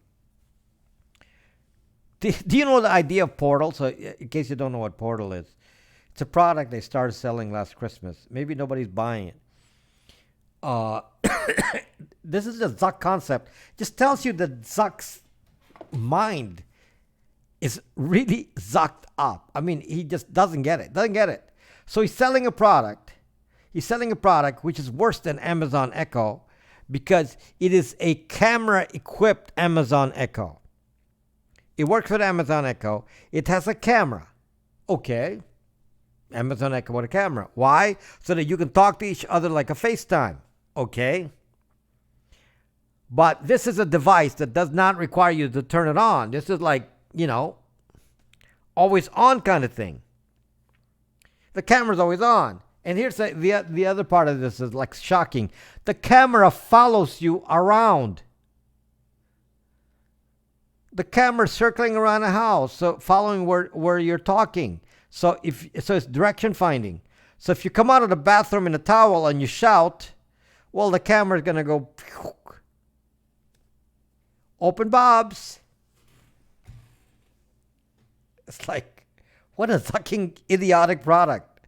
Do you know the idea of Portal? So in case you don't know what Portal is, it's a product they started selling last Christmas. Maybe nobody's buying it. This is a Zuck concept. Just tells you that Zuck's mind is really zucked up. I mean, he just doesn't get it. So he's selling a product. He's selling a product which is worse than Amazon Echo because it is a camera-equipped Amazon Echo. It works with Amazon Echo. It has a camera. Okay. Amazon Echo with a camera. Why? So that you can talk to each other like a FaceTime. Okay. But this is a device that does not require you to turn it on. This is like, always on kind of thing. The camera's always on. And here's the other part of this is like shocking. The camera follows you around. The camera's circling around a house, so following where you're talking. So it's direction finding. So if you come out of the bathroom in a towel and you shout, well, the camera's gonna go open Bob's. It's like, what a fucking idiotic product.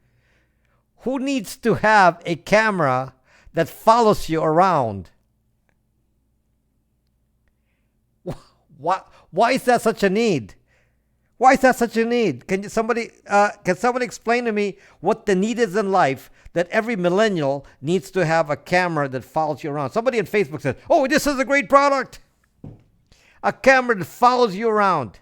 Who needs to have a camera that follows you around? Why is that such a need? Why is that such a need? Can somebody explain to me what the need is in life that every millennial needs to have a camera that follows you around? Somebody on Facebook said, "Oh, this is a great product. A camera that follows you around."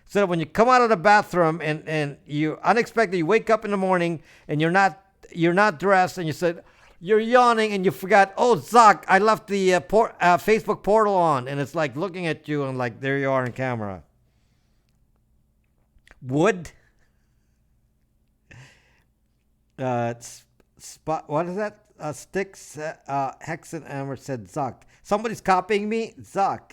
So that when you come out of the bathroom and you unexpectedly you wake up in the morning and you're not dressed and you said you're yawning and you forgot, oh, Zuck, I left the Facebook portal on, and it's like looking at you and like there you are on camera. Wood. What is that? Sticks. Hex and Amber said Zuck. Somebody's copying me. Zuck.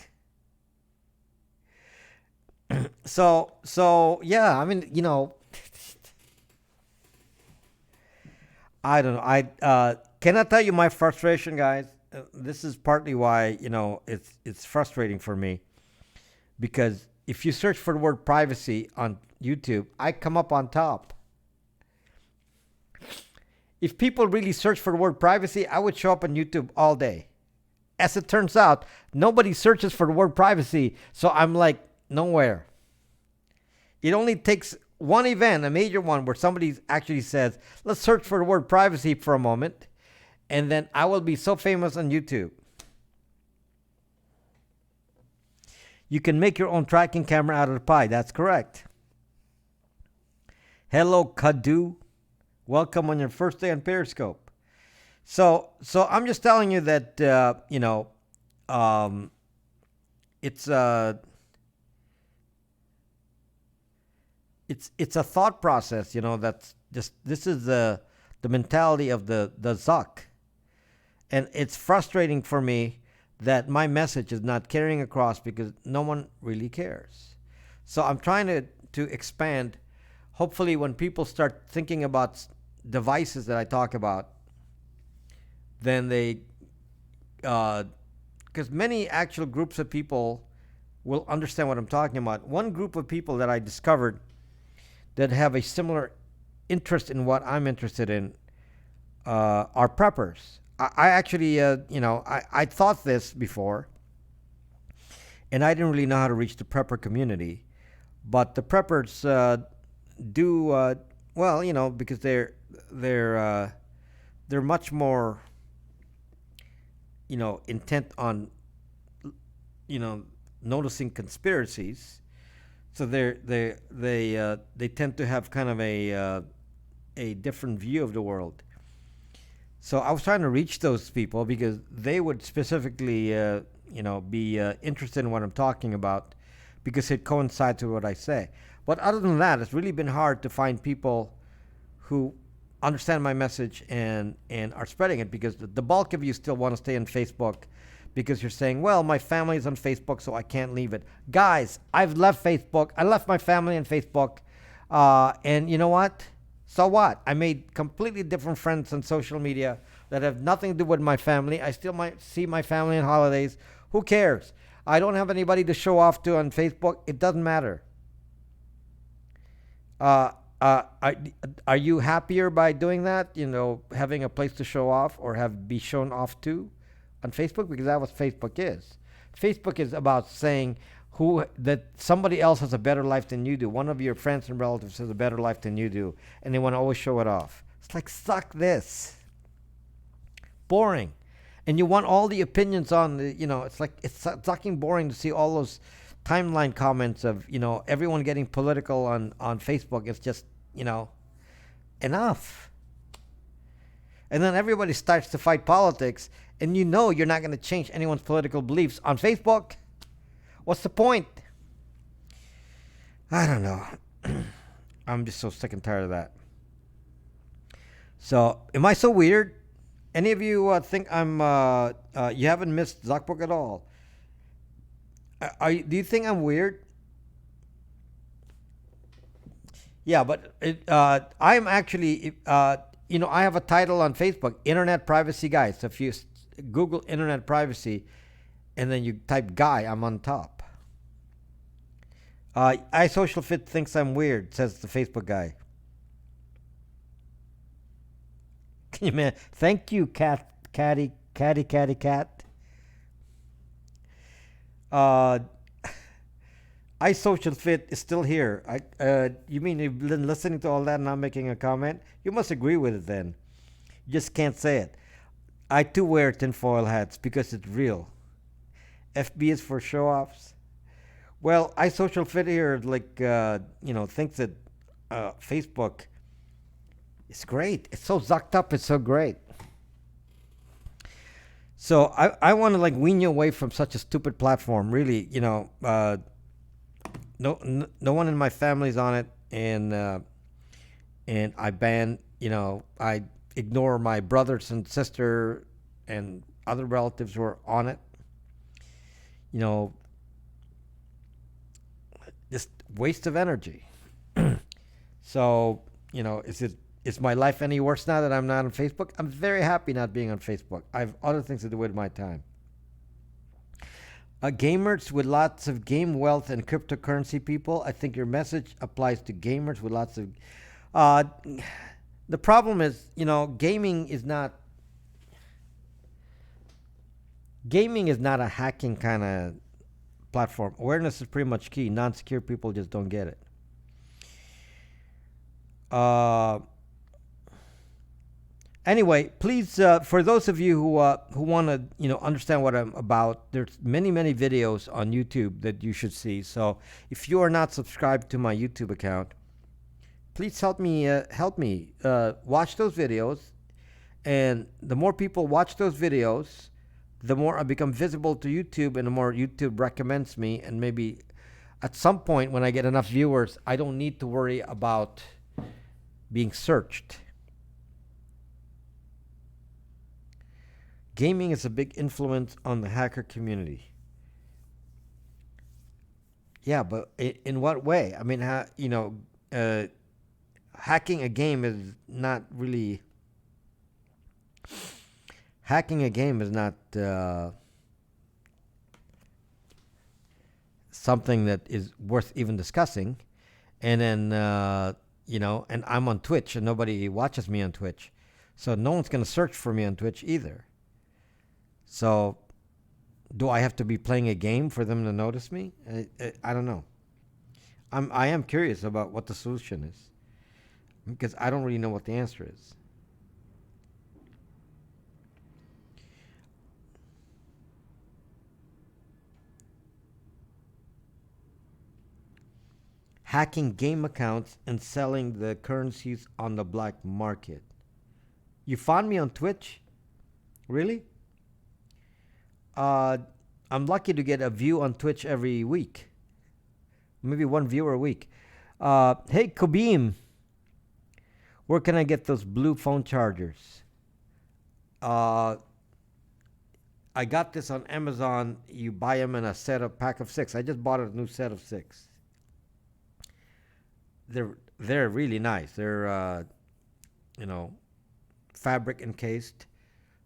So yeah, I mean, I don't know. I cannot tell you my frustration, guys. This is partly why it's frustrating for me, because if you search for the word privacy on YouTube, I come up on top. If people really search for the word privacy, I would show up on YouTube all day. As it turns out, nobody searches for the word privacy, so I'm like nowhere. It only takes one event, a major one, where somebody actually says, let's search for the word privacy for a moment, and then I will be so famous on YouTube. You can make your own tracking camera out of the pie. That's correct. Hello, Kadu. Welcome on your first day on Periscope. So I'm just telling you that um, it's it's a thought process. That's just this is the mentality of the Zuck, and it's frustrating for me that my message is not carrying across because no one really cares. So I'm trying to expand. Hopefully, when people start thinking about devices that I talk about, then they, because many actual groups of people will understand what I'm talking about. One group of people that I discovered that have a similar interest in what I'm interested in are preppers. I actually, I thought this before, and I didn't really know how to reach the prepper community. But the preppers do well, because they're much more, intent on, noticing conspiracies. So they tend to have kind of a different view of the world. So I was trying to reach those people because they would specifically, be interested in what I'm talking about because it coincides with what I say. But other than that, it's really been hard to find people who understand my message and are spreading it because the bulk of you still want to stay on Facebook because you're saying, well, my family's on Facebook, so I can't leave it. Guys, I've left Facebook. I left my family on Facebook. And you know what? So what? I made completely different friends on social media that have nothing to do with my family. I still might see my family on holidays. Who cares? I don't have anybody to show off to on Facebook. It doesn't matter. Are you happier by doing that? Having a place to show off or be shown off to on Facebook? Because that's what Facebook is. Facebook is about saying that somebody else has a better life than you do. One of your friends and relatives has a better life than you do, and they want to always show it off. It's like, suck this. Boring. And you want all the opinions on the, it's like, it's fucking boring to see all those timeline comments of, everyone getting political on Facebook. It's just, enough. And then everybody starts to fight politics, and you're not going to change anyone's political beliefs on Facebook. What's the point? I don't know. I'm just so sick and tired of that. So, am I so weird? Any of you think I'm, you haven't missed Zuckbook at all? Do you think I'm weird? Yeah, but I'm actually, I have a title on Facebook, Internet Privacy Guy. So if you Google Internet Privacy and then you type guy, I'm on top. iSocialFit thinks I'm weird, says the Facebook guy. Can you, man? Thank you, catty cat. iSocialFit is still here. You mean you've been listening to all that and not making a comment? You must agree with it then. You just can't say it. I too wear tinfoil hats because it's real. FB is for show-offs. Well, iSocialFit here, thinks that Facebook is great. It's so zucked up. It's so great. So I want to wean you away from such a stupid platform. Really, no one in my family's on it, and I ban. I ignore my brothers and sister and other relatives who are on it. Just waste of energy. So, is my life any worse now that I'm not on Facebook? I'm very happy not being on Facebook. I have other things to do with my time. Gamers with lots of game wealth and cryptocurrency people. I think your message applies to gamers with lots of. The problem is, gaming is not a hacking kind of platform. Awareness is pretty much key. Non-secure people just don't get it. Anyway, please, for those of you who want to understand what I'm about, there's many videos on YouTube that you should see. So if you are not subscribed to my YouTube account, please help me watch those videos. And the more people watch those videos, the more I become visible to YouTube, and the more YouTube recommends me. And maybe at some point, when I get enough viewers, I don't need to worry about being searched. Gaming is a big influence on the hacker community. Yeah, but in what way? I mean, uh, hacking a game is not really hacking a game is not something that is worth even discussing. And then and I'm on Twitch, and nobody watches me on Twitch, so no one's gonna search for me on Twitch either. So, do I have to be playing a game for them to notice me? I don't know. I am curious about what the solution is, because I don't really know what the answer is. Hacking game accounts and selling the currencies on the black market. You found me on Twitch? Really? Uh, I'm lucky to get a view on Twitch every week. Maybe one viewer a week. Hey, Kabim, where can I get those blue phone chargers? Uh, I got this on Amazon. You buy them in a pack of six. I just bought a new set of six. They're really nice. They're you know fabric encased,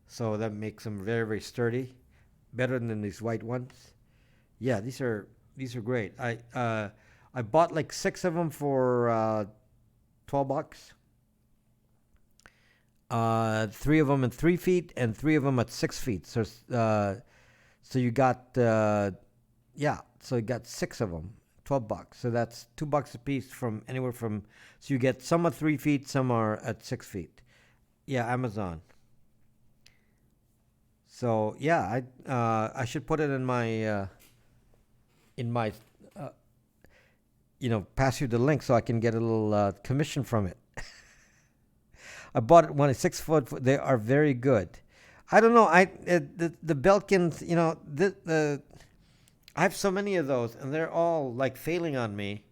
so that makes them very sturdy, better than these white ones. Yeah, these are great. I bought like six of them for $12. Three of them in 3 feet and three of them at 6 feet. So you got yeah. So you got six of them, $12. So that's $2 a piece from anywhere from. So you get some at 3 feet, some are at 6 feet. Yeah, Amazon. So yeah, I should put it in my uh, pass you the link so I can get a little commission from it. I bought it when it's 6 foot. They are very good. I don't know. The Belkins. I have so many of those, and they're all like failing on me.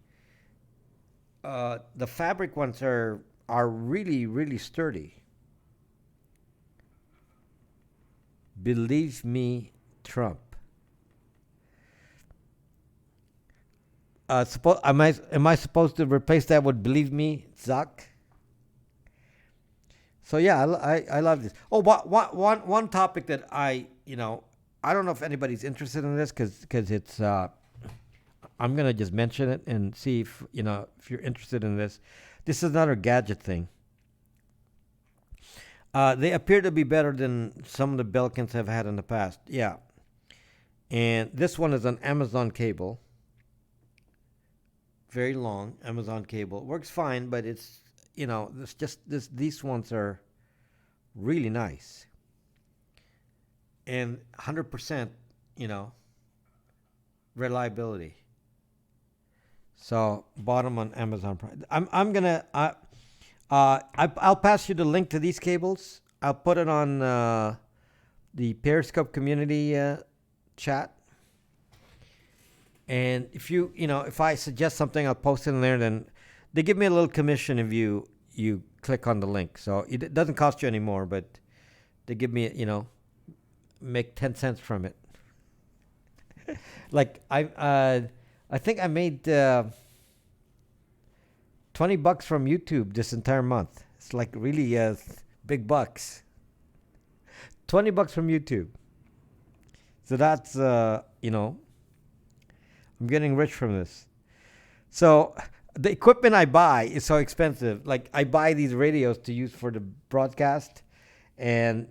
The fabric ones are really sturdy. Believe me, Trump. Am I supposed to replace that with "Believe me, Zuck"? So yeah, I love this. Oh, one topic that I don't know if anybody's interested in this, because it's I'm gonna just mention it and see if you're interested in this. This is another gadget thing. They appear to be better than some of the Belkins have had in the past. Yeah, and this one is an Amazon cable, very long Amazon cable. Works fine, but these ones are really nice and 100% you know reliability. So bought 'em on Amazon Prime. I'm gonna I'll pass you the link to these cables. I'll put it on the Periscope community chat. And if I suggest something, I'll post it in there. Then they give me a little commission if you click on the link. So it doesn't cost you any more, but they give me make 10 cents from it. Like I think I made $20 from YouTube this entire month. It's like really big bucks. $20 from YouTube. So that's I'm getting rich from this. So the equipment I buy is so expensive. Like I buy these radios to use for the broadcast, and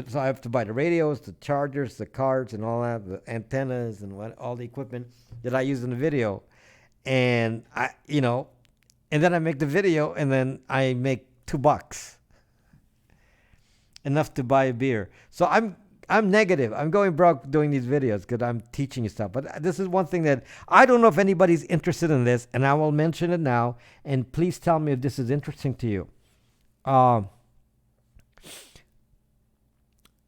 so I have to buy the radios, the chargers, the cards, and all that, the antennas, and all the equipment that I use in the video. And and then I make the video, and then I make $2. enough to buy a beer. So I'm negative. I'm going broke doing these videos because I'm teaching you stuff. But this is one thing that I don't know if anybody's interested in this, and I will mention it now. And please tell me if this is interesting to you. Um,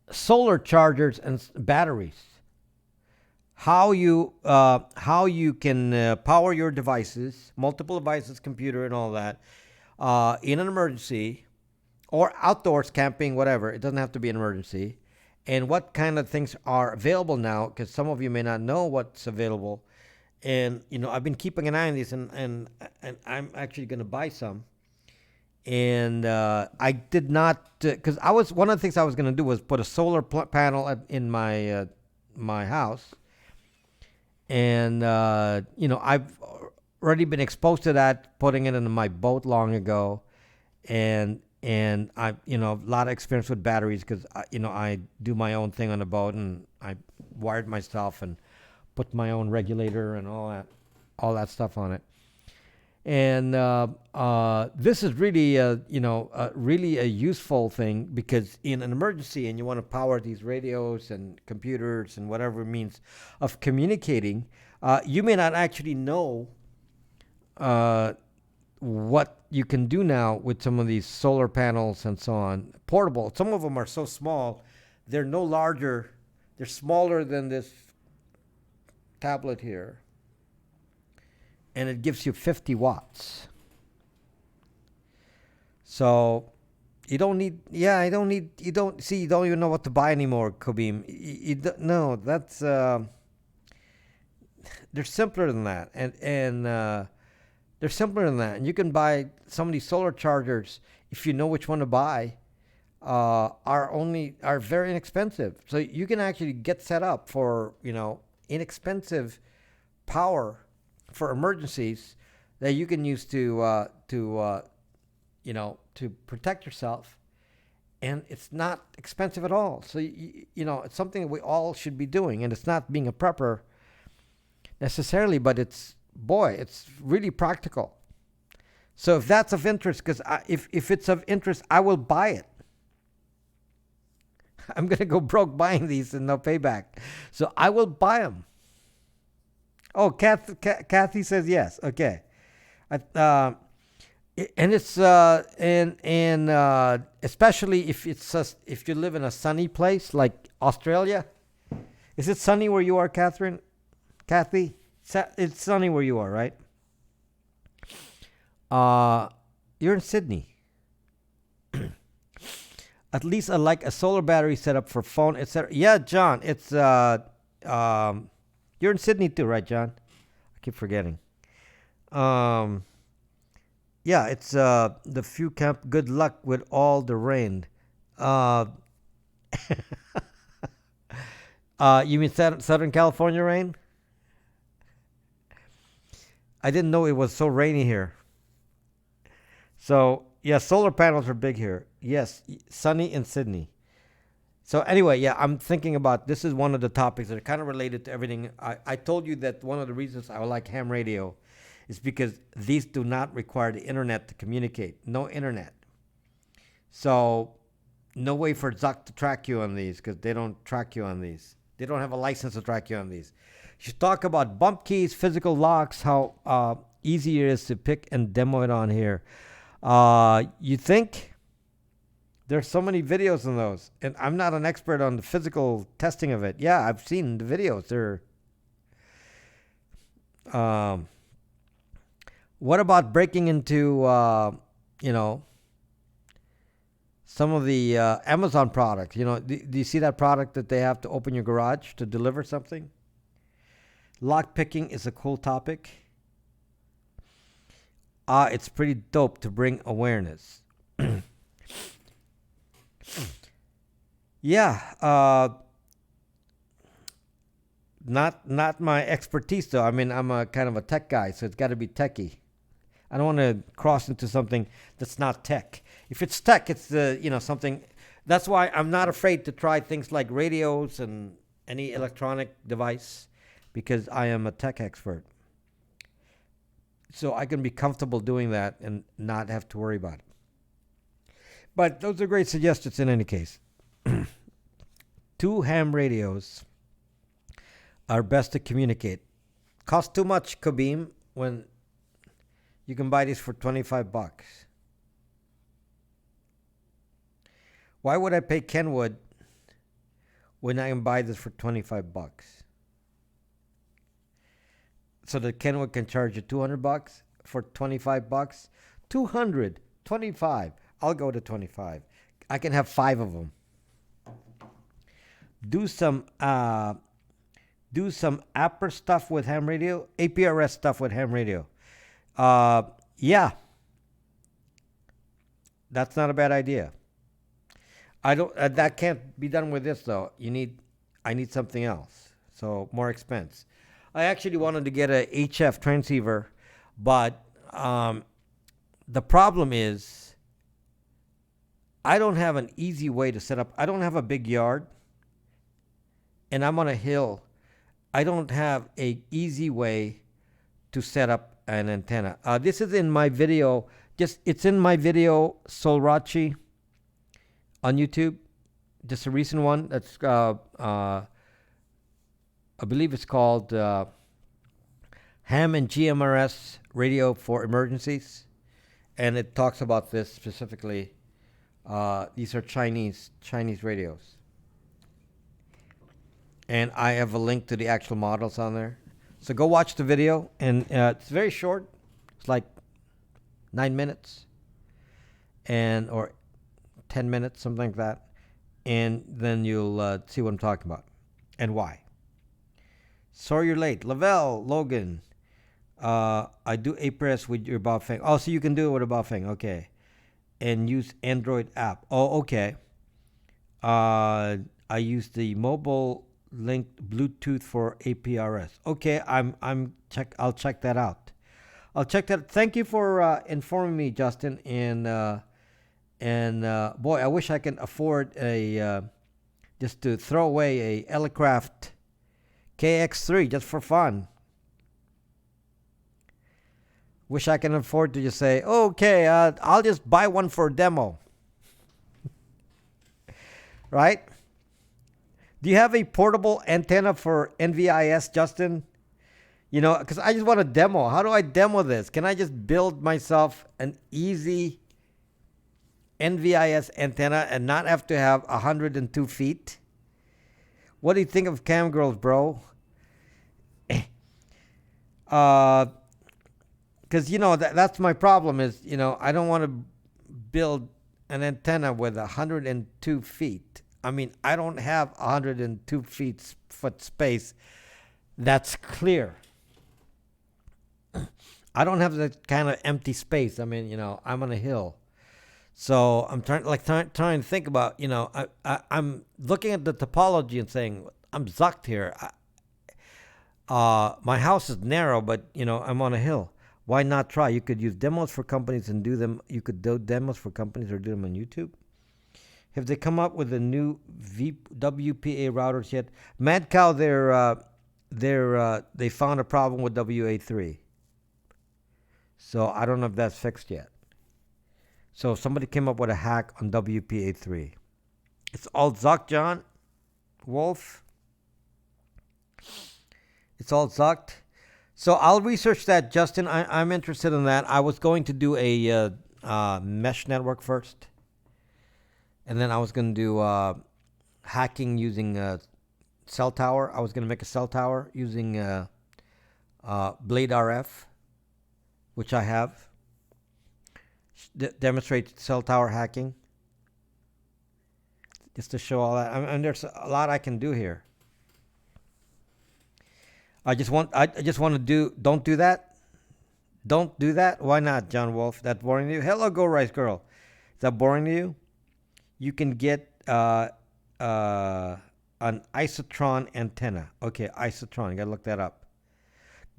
Solar chargers and batteries. How you can power your devices, multiple devices, computer, and all that, in an emergency or outdoors camping, whatever. It doesn't have to be an emergency. And what kind of things are available now? Because some of you may not know what's available. And I've been keeping an eye on these, and I'm actually going to buy some. And I did not, because I was one of the things I was going to do was put a solar panel in my house, and I've already been exposed to that, putting it in my boat long ago, and I a lot of experience with batteries because I do my own thing on the boat, and I wired myself and put my own regulator and all that stuff on it. And this is really really a useful thing, because in an emergency and you want to power these radios and computers and whatever means of communicating, you may not actually know what you can do now with some of these solar panels and so on. Portable. Some of them are so small, they're no larger. They're smaller than this tablet here, and it gives you 50 watts. So you don't need, you don't even know what to buy anymore, Kabim. No, that's, they're simpler than that. And they're simpler than that. And you can buy some of these solar chargers, if you know which one to buy, are very inexpensive. So you can actually get set up for, inexpensive power for emergencies that you can use to protect yourself, and it's not expensive at all. So it's something that we all should be doing, and it's not being a prepper necessarily, but it's really practical. So if that's of interest, because if it's of interest, I will buy it. I'm gonna go broke buying these and no payback, so I will buy them. Oh, Kathy says yes. Okay. And it's and especially if you live in a sunny place like Australia. Is it sunny where you are, Kathy? It's sunny where you are, right? You're in Sydney. At least I like a solar battery setup for phone, etc. Yeah, John, it's you're in Sydney too, right, John? I keep forgetting. Yeah, it's the few camp. Good luck with all the rain. Uh, you mean Southern California rain? I didn't know it was so rainy here. So yeah, solar panels are big here. Yes, sunny in Sydney. So anyway, yeah, I'm thinking about, this is one of the topics that are kind of related to everything. I told you that one of the reasons I like ham radio is because these do not require the internet to communicate. No internet. So no way for Zuck to track you on these, because they don't track you on these. They don't have a license to track you on these. You should talk about bump keys, physical locks, how easy it is to pick and demo it on here. You think? There's so many videos on those, and I'm not an expert on the physical testing of it. Yeah, I've seen the videos. What about breaking into, some of the Amazon products? Do you see that product that they have to open your garage to deliver something? Lock picking is a cool topic. It's pretty dope to bring awareness. Yeah, not my expertise though. I mean, I'm a kind of a tech guy, so it's got to be techie. I don't want to cross into something that's not tech. If it's tech, it's something. That's why I'm not afraid to try things like radios and any electronic device, because I am a tech expert. So I can be comfortable doing that and not have to worry about it. But those are great suggestions in any case. Two ham radios are best to communicate. Cost too much, Kabim, when you can buy these for 25 bucks. Why would I pay Kenwood when I can buy this for 25 bucks? So that Kenwood can charge you 200 bucks for 25 bucks? 200, 25. I'll go to 25. I can have 5 of them. Do some APR stuff with ham radio, APRS stuff with ham radio. Yeah, that's not a bad idea. I don't. That can't be done with this though. I need something else. So more expense. I actually wanted to get a HF transceiver, but the problem is I don't have an easy way to set up. I don't have a big yard, and I'm on a hill. I don't have a easy way to set up an antenna. This is in my video. It's in my video Solrachi on YouTube. Just a recent one. That's I believe it's called Ham and GMRS Radio for Emergencies, and it talks about this specifically. These are Chinese radios. And I have a link to the actual models on there. So go watch the video. And it's very short. It's like 9 minutes. Or 10 minutes, something like that. And then you'll see what I'm talking about. And why. Sorry you're late. Lavelle, Logan. I do APRS with your Baofeng. Oh, so you can do it with a Baofeng. Okay. And use Android app. Oh, okay. I use the mobile linked Bluetooth for APRS. Okay, I'll check that out. I'll check that. Thank you for informing me, Justin. And boy, I wish I can afford just to throw away a Elecraft KX3 just for fun. Wish I can afford to just say, okay, I'll just buy one for a demo. Right? Do you have a portable antenna for NVIS, Justin? You know, because I just want a demo. How do I demo this? Can I just build myself an easy NVIS antenna and not have to have 102 feet? What do you think of cam girls, bro? Because, you know, that's my problem is, you know, I don't want to build an antenna with 102 feet. I mean, I don't have 102 foot space that's clear. I don't have that kind of empty space. I mean, you know, I'm on a hill. So I'm trying to think about, you know, I'm looking at the topology and saying, I'm zucked here. My house is narrow, but, you know, I'm on a hill. Why not try? You could use demos for companies and do them. You could do demos for companies or do them on YouTube. Have they come up with the new WPA routers yet? Mad Cow, they found a problem with WA3. So I don't know if that's fixed yet. So somebody came up with a hack on WPA3. It's all zucked, John Wolf. It's all zucked. So I'll research that, Justin. I'm interested in that. I was going to do a mesh network first. And then I was going to do hacking using a cell tower. I was going to make a cell tower using Blade RF, which I have. Demonstrate cell tower hacking. Just to show all that. And there's a lot I can do here. I just want to do. Don't do that. Don't do that. Why not, John Wolf? That boring to you? Hello, Go Rice Girl. Is that boring to you? You can get an isotron antenna. Okay, isotron. You gotta look that up.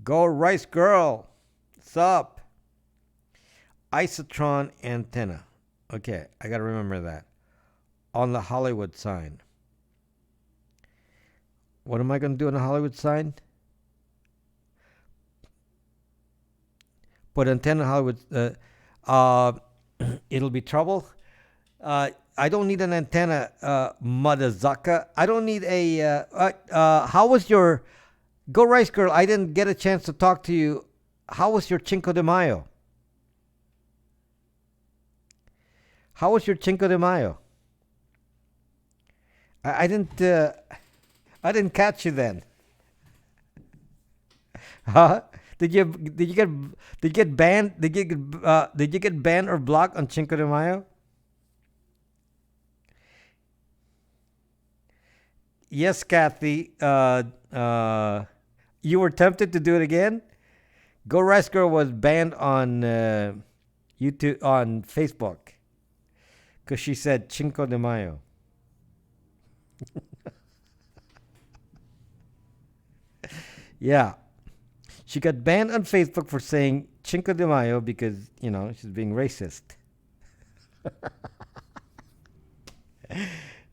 Go Rice Girl. What's up? Isotron antenna. Okay, I gotta remember that. On the Hollywood sign. What am I gonna do on the Hollywood sign? Put antenna Hollywood. It'll be trouble. I don't need an antenna, Madazaka. I don't need a. How was your Go Rice Girl? I didn't get a chance to talk to you. How was your Cinco de Mayo? How was your Cinco de Mayo? I didn't. I didn't catch you then. Huh? Did you get banned? Did you get banned or blocked on Cinco de Mayo? Yes, Kathy. You were tempted to do it again. Go Rice Girl was banned on YouTube on Facebook because she said Cinco de Mayo. Yeah, she got banned on Facebook for saying Cinco de Mayo because she's being racist.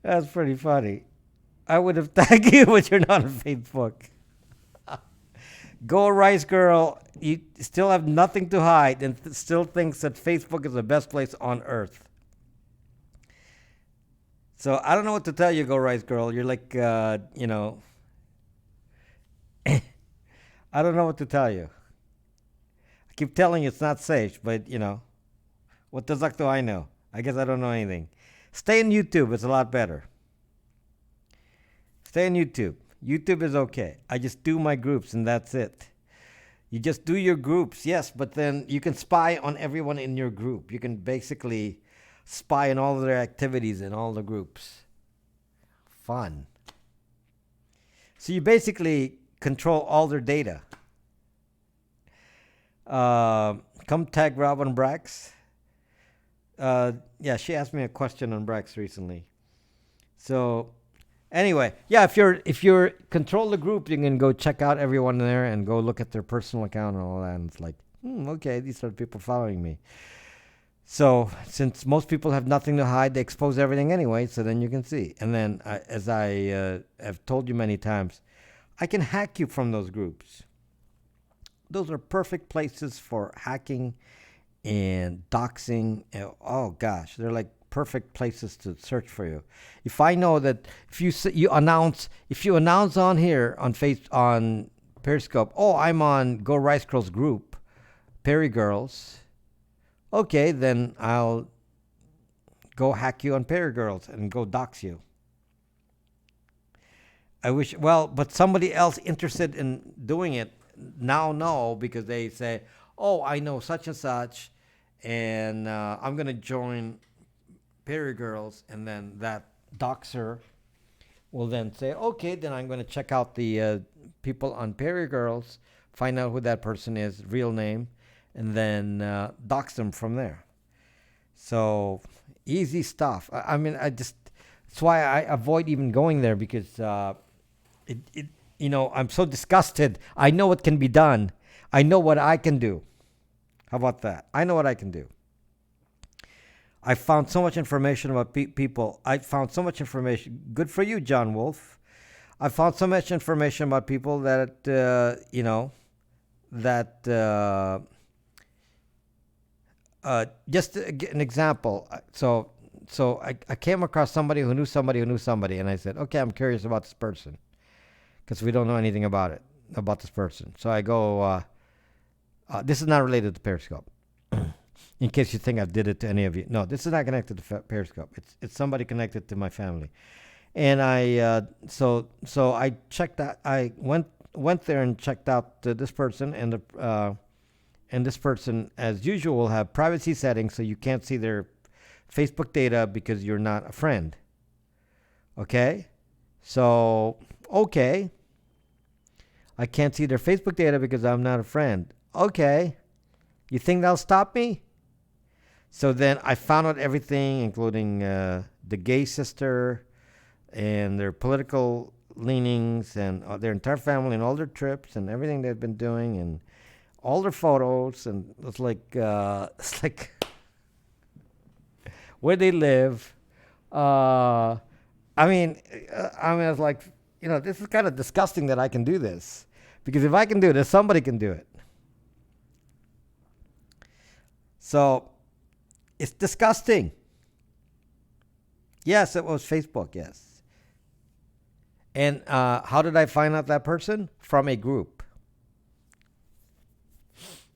That's pretty funny. I would have tagged you, but you're not on Facebook. Go Rice Girl, you still have nothing to hide and still thinks that Facebook is the best place on earth. So I don't know what to tell you, Go Rice Girl. You're like, I don't know what to tell you. I keep telling you it's not safe, but what the fuck do I know? I guess I don't know anything. Stay on YouTube. It's a lot better. Stay on YouTube. YouTube is okay. I just do my groups and that's it. You just do your groups, yes, but then you can spy on everyone in your group. You can basically spy on all of their activities in all the groups. Fun. So you basically control all their data. Come tag Robin Brax. Yeah, she asked me a question on Brax recently. So anyway, yeah, if you're control the group, you can go check out everyone there and go look at their personal account and all that. And it's like, okay, these are the people following me. So since most people have nothing to hide, they expose everything anyway. So then you can see. And then, as I have told you many times, I can hack you from those groups. Those are perfect places for hacking and doxing. Oh gosh, they're like perfect places to search for you. If I know that if you announce on here on Periscope, oh, I'm on Go Rice Girls group, Perry Girls. Okay, then I'll go hack you on Perry Girls and go dox you. I wish, but somebody else interested in doing it now know because they say, oh, I know such and such, and I'm going to join Perry Girls, and then that doxer will then say, okay, then I'm going to check out the people on Perry Girls, find out who that person is, real name, and then dox them from there. So easy stuff. I mean, that's why I avoid even going there because I'm so disgusted. I know what can be done. I know what I can do. How about that? I know what I can do. I found so much information about people. I found so much information. Good for you, John Wolf. I found so much information about people that, just to get an example. So I came across somebody who knew somebody who knew somebody, and I said, okay, I'm curious about this person because we don't know anything about this person. So I go, this is not related to Periscope. In case you think I did it to any of you. No, this is not connected to Periscope. It's somebody connected to my family. And I so I checked out. I went there and checked out this person, and this person, as usual, will have privacy settings, so you can't see their Facebook data because you're not a friend. Okay, so okay, I can't see their Facebook data because I'm not a friend. Okay, you think that'll stop me? So then I found out everything, including the gay sister and their political leanings and their entire family and all their trips and everything they've been doing and all their photos. And it's like where they live. I mean, it's like, this is kind of disgusting that I can do this. Because if I can do this, somebody can do it. So it's disgusting. Yes, it was Facebook. Yes. And how did I find out that person? From a group.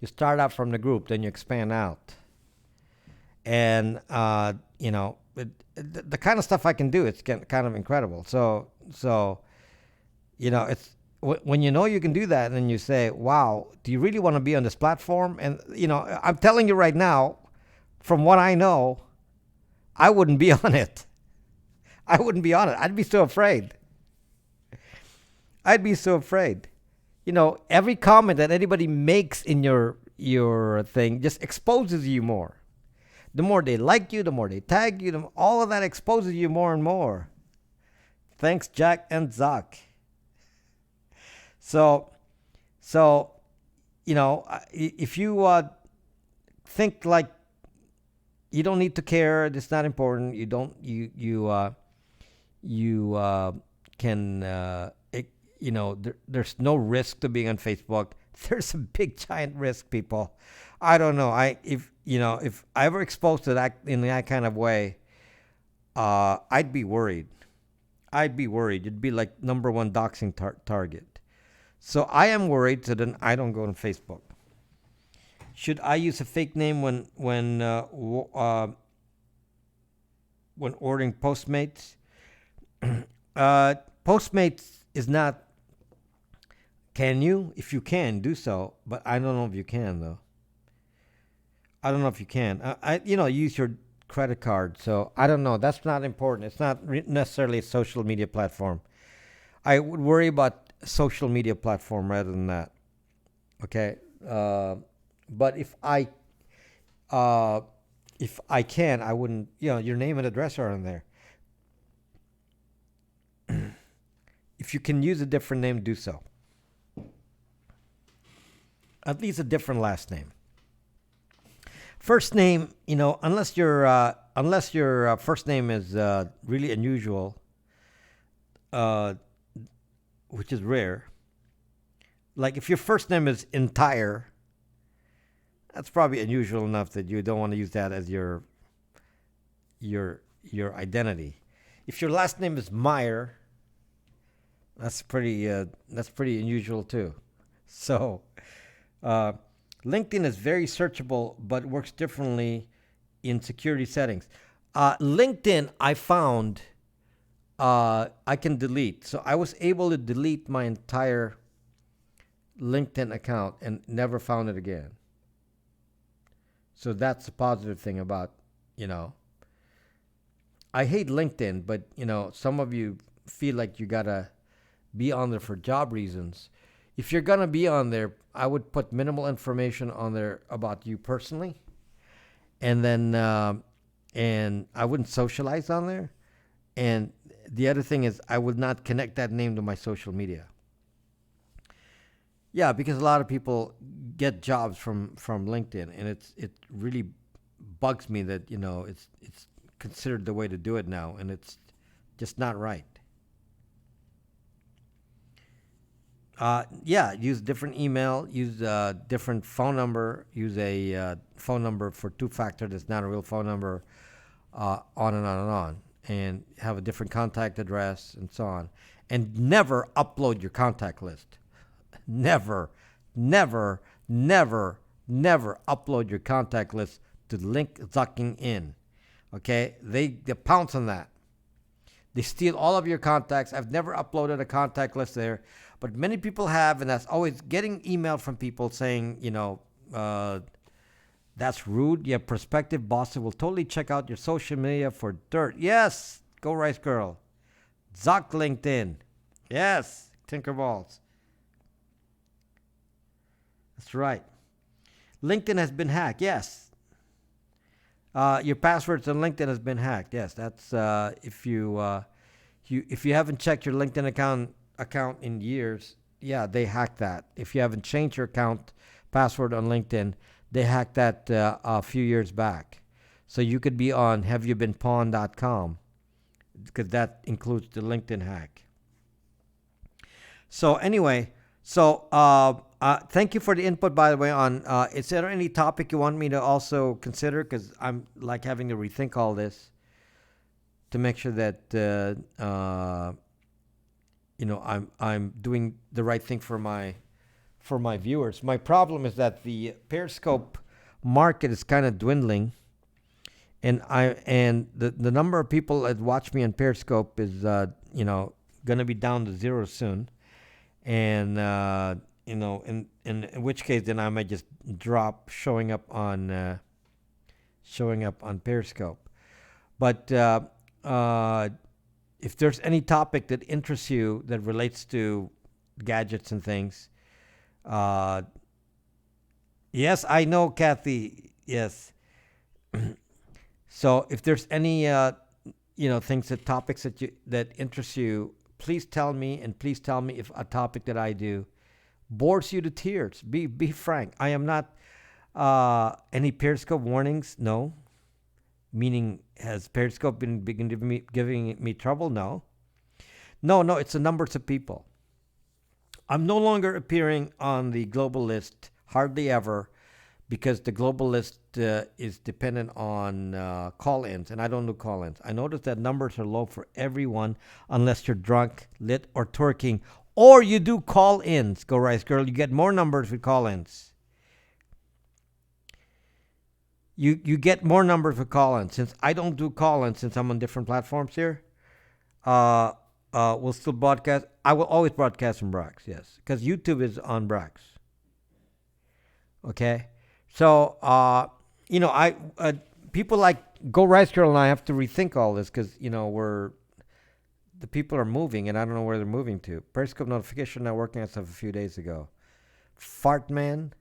You start out from the group, then you expand out. And, the kind of stuff I can do, it's kind of incredible. So it's when you know you can do that, and you say, "Wow, do you really want to be on this platform?" And I'm telling you right now, from what I know, I wouldn't be on it. I wouldn't be on it. I'd be so afraid. I'd be so afraid. Every comment that anybody makes in your thing just exposes you more. The more they like you, the more they tag you, all of that exposes you more and more. Thanks, Jack and Zach. So, so if you think like you don't need to care, it's not important. You don't. You can. There's no risk to being on Facebook. There's a big giant risk, people. I don't know. If I ever exposed to that in that kind of way, I'd be worried. I'd be worried. It'd be like number one doxing target. So I am worried. So then I don't go on Facebook. Should I use a fake name when ordering Postmates? Postmates is not. Can you? If you can, do so. But I don't know if you can though. I don't know if you can. Use your credit card. So I don't know. That's not important. It's not necessarily a social media platform. I would worry about social media platform rather than that. Okay. But if I can, I wouldn't. Your name and address are on there. If you can use a different name, do so. At least a different last name. First name, unless your first name is really unusual, which is rare. Like if your first name is entire, that's probably unusual enough that you don't want to use that as your identity. If your last name is Meyer, that's pretty unusual too. So, LinkedIn is very searchable, but works differently in security settings. LinkedIn, I found I can delete. So I was able to delete my entire LinkedIn account and never found it again. So that's a positive thing about, I hate LinkedIn, but, some of you feel like you got to be on there for job reasons. If you're going to be on there, I would put minimal information on there about you personally. And then, and I wouldn't socialize on there. And the other thing is I would not connect that name to my social media. Yeah, because a lot of people get jobs from LinkedIn, and it really bugs me that it's considered the way to do it now, and it's just not right. Use different email, use a different phone number, use a phone number for two-factor that's not a real phone number, on and on and on, and have a different contact address and so on. And never upload your contact list. Never, never, never, never upload your contact list to LinkedIn. Okay? They pounce on that. They steal all of your contacts. I've never uploaded a contact list there, but many people have, and that's always getting email from people saying, that's rude. Your prospective bosses will totally check out your social media for dirt. Yes, go Rice Girl. Zuck LinkedIn. Yes, Tinkerballs. That's right. LinkedIn has been hacked. Yes. Your passwords on LinkedIn has been hacked. Yes, that's if you haven't checked your LinkedIn account in years. Yeah, they hacked that. If you haven't changed your account password on LinkedIn, they hacked that a few years back. So you could be on haveyoubeenpawned.com because that includes the LinkedIn hack. So anyway, thank you for the input, by the way, on is there any topic you want me to also consider? Because I'm like having to rethink all this. to make sure that I'm doing the right thing for my viewers. My problem is that the Periscope market is kind of dwindling, and the number of people that watch me on Periscope is gonna be down to zero soon, and in which case then I might just drop showing up on Periscope. But if there's any topic that interests you that relates to gadgets and things, yes, I know, Kathy. Yes. So if there's any topics that interest you, please tell me, and please tell me if a topic that I do bores you to tears. Be frank. I am not any Periscope warnings. No. Meaning, has Periscope been giving me trouble? No. No. It's the numbers of people. I'm no longer appearing on the global list, hardly ever, because the global list is dependent on call-ins, and I don't do call-ins. I notice that numbers are low for everyone unless you're drunk, lit, or twerking, or you do call-ins. Go Rice Girl, you get more numbers with call-ins. You get more numbers with call-ins. Since I don't do call-ins, since I'm on different platforms here, we'll still broadcast. I will always broadcast from Brax, yes, because YouTube is on Brax. Okay, so people like Go Rice Girl and I have to rethink all this because the people are moving and I don't know where they're moving to. Periscope notification not working on stuff a few days ago. Fart man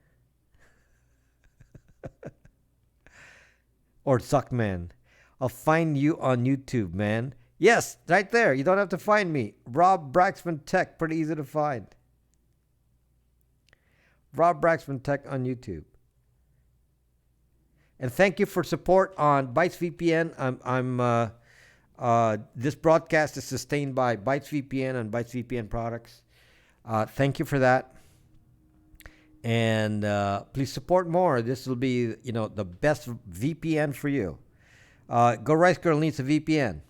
or suck man. I'll find you on YouTube, man. Yes, right there. You don't have to find me. Rob Braxman Tech, pretty easy to find. Rob Braxman Tech on YouTube. And thank you for support on Bytes VPN. This broadcast is sustained by Bytes VPN and Bytes VPN products. Thank you for that. And please support more. This will be, the best VPN for you. Go Rice Girl needs a VPN.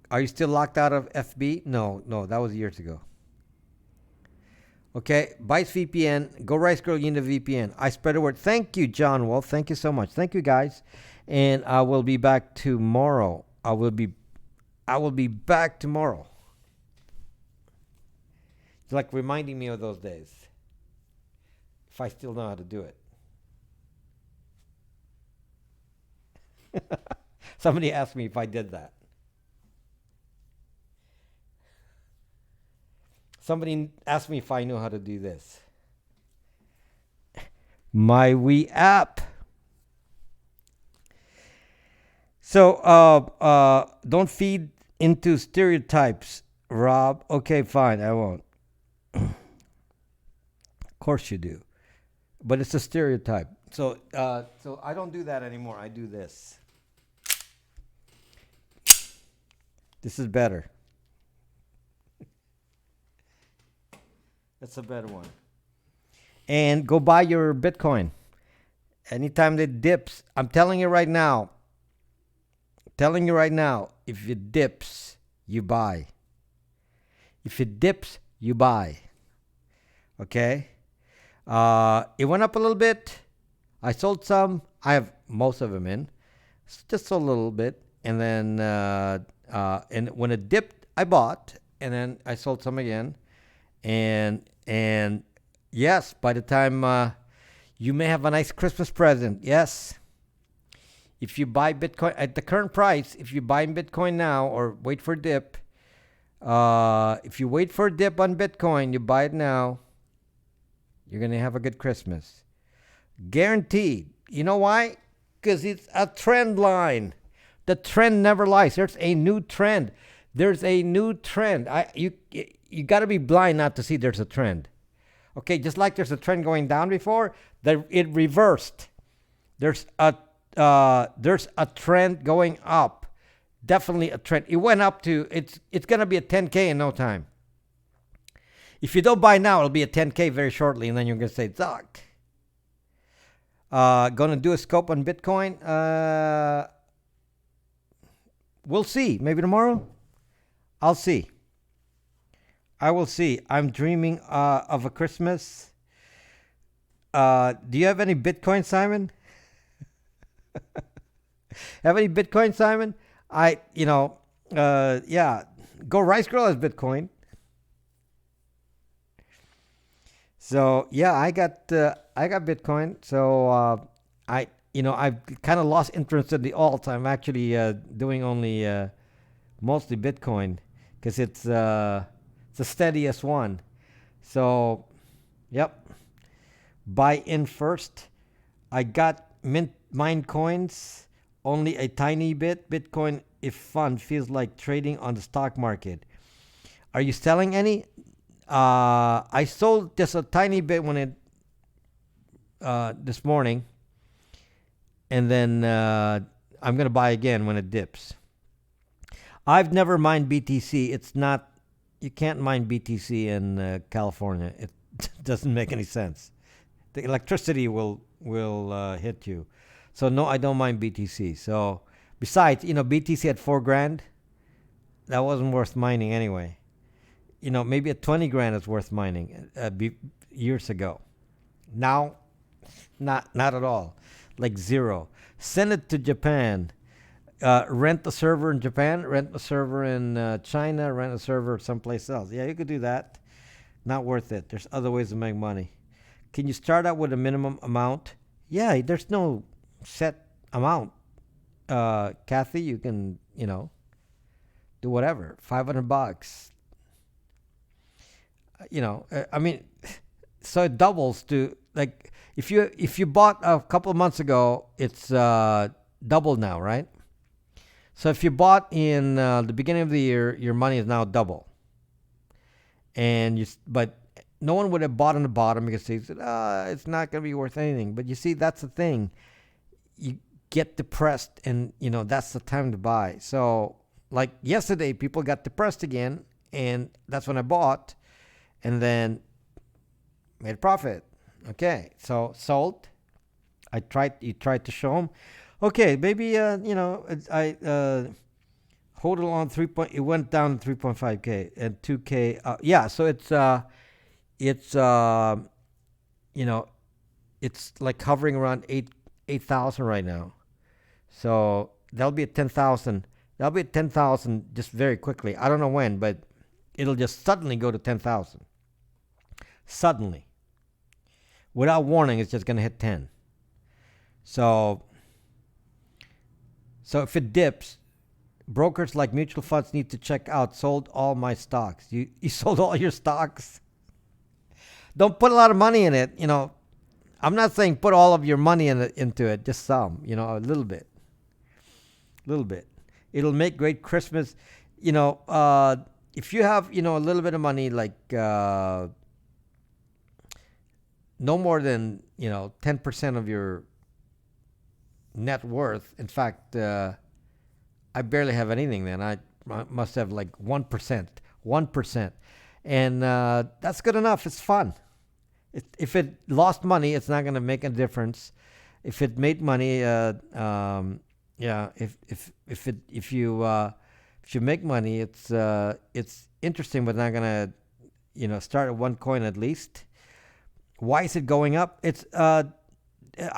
Are you still locked out of FB? No, that was years ago. Okay, Bytes VPN. Go Rice Girl, you need a VPN. I spread the word. Thank you, John Wolf. Thank you so much. Thank you, guys. And I will be back tomorrow. I will be back tomorrow. It's like reminding me of those days. If I still know how to do it. Somebody asked me if I did that. Somebody asked me if I knew how to do this. My Wii app. So, don't feed into stereotypes, Rob. Okay, fine, I won't. Of course you do. But it's a stereotype. So I don't do that anymore. I do this. This is better. That's a better one. And go buy your Bitcoin. Anytime it dips, I'm telling you right now, if it dips, you buy. If it dips, you buy. Okay? It went up a little bit. I sold some. I have most of them in. Just a little bit. And then and when it dipped, I bought. And then I sold some again. And yes, by the time you may have a nice Christmas present. Yes. If you buy Bitcoin at the current price, if you buy Bitcoin now or wait for a dip, if you wait for a dip on Bitcoin, you buy it now, you're going to have a good Christmas. Guaranteed. You know why? Because it's a trend line. The trend never lies. There's a new trend. You got to be blind not to see there's a trend. Okay, just like there's a trend going down before, it reversed. There's a trend going up. Definitely a trend. It went up to, it's going to be a 10K in no time. If you don't buy now, it'll be a 10K very shortly, and then you're going to say, Doc. Going to do a scope on Bitcoin? we'll see. Maybe tomorrow. I'll see. I will see. I'm dreaming of a Christmas. Do you have any Bitcoin, Simon? Have any Bitcoin, Simon? Yeah. Go Rice Girl has Bitcoin. So yeah, I got Bitcoin. So I've kind of lost interest in the alt. I'm actually doing only mostly Bitcoin because it's the steadiest one. So yep, buy in first. I got mint mine coins, only a tiny bit. Bitcoin, if fun, feels like trading on the stock market. Are you selling any? I sold just a tiny bit when it this morning, and then I'm gonna buy again when it dips. I've never mined BTC. It's not. You can't mine BTC in California. It doesn't make any sense. The electricity will hit you. So no, I don't mind BTC. So besides, BTC at 4 grand, that wasn't worth mining anyway. Maybe at 20 grand is worth mining years ago. Now, not at all. Like zero. Send it to Japan. Rent a server in Japan. Rent a server in China. Rent a server someplace else. Yeah, you could do that. Not worth it. There's other ways to make money. Can you start out with a minimum amount? Yeah, there's no set amount. Kathy, you can, do whatever. $500. I mean, so it doubles to like if you bought a couple of months ago, it's double now, right? So if you bought in the beginning of the year, your money is now double, but no one would have bought on the bottom because they said, it's not going to be worth anything. But you see, that's the thing. You get depressed, and that's the time to buy. So like yesterday, people got depressed again, and that's when I bought. And then made a profit. Okay, so sold. You tried to show them. Okay, maybe I hold it on 3 point. It went down to 3.5k and 2k. Yeah, so it's it's like hovering around 8,000 right now. So that'll be at 10,000. That'll be at 10,000 just very quickly. I don't know when, but it'll just suddenly go to 10,000. Suddenly. Without warning, it's just going to hit 10. So if it dips, brokers like mutual funds need to check out. Sold all my stocks. You sold all your stocks? Don't put a lot of money in it. I'm not saying put all of your money into it. Just some, a little bit. Little bit. It'll make great Christmas. If you have, a little bit of money, like no more than 10% of your net worth. In fact, I barely have anything. Then I must have like 1%, and that's good enough. It's fun. If it lost money, it's not going to make a difference. If it made money, yeah. If you make money, it's interesting, but not going to start at one coin at least. Why is it going up? It's I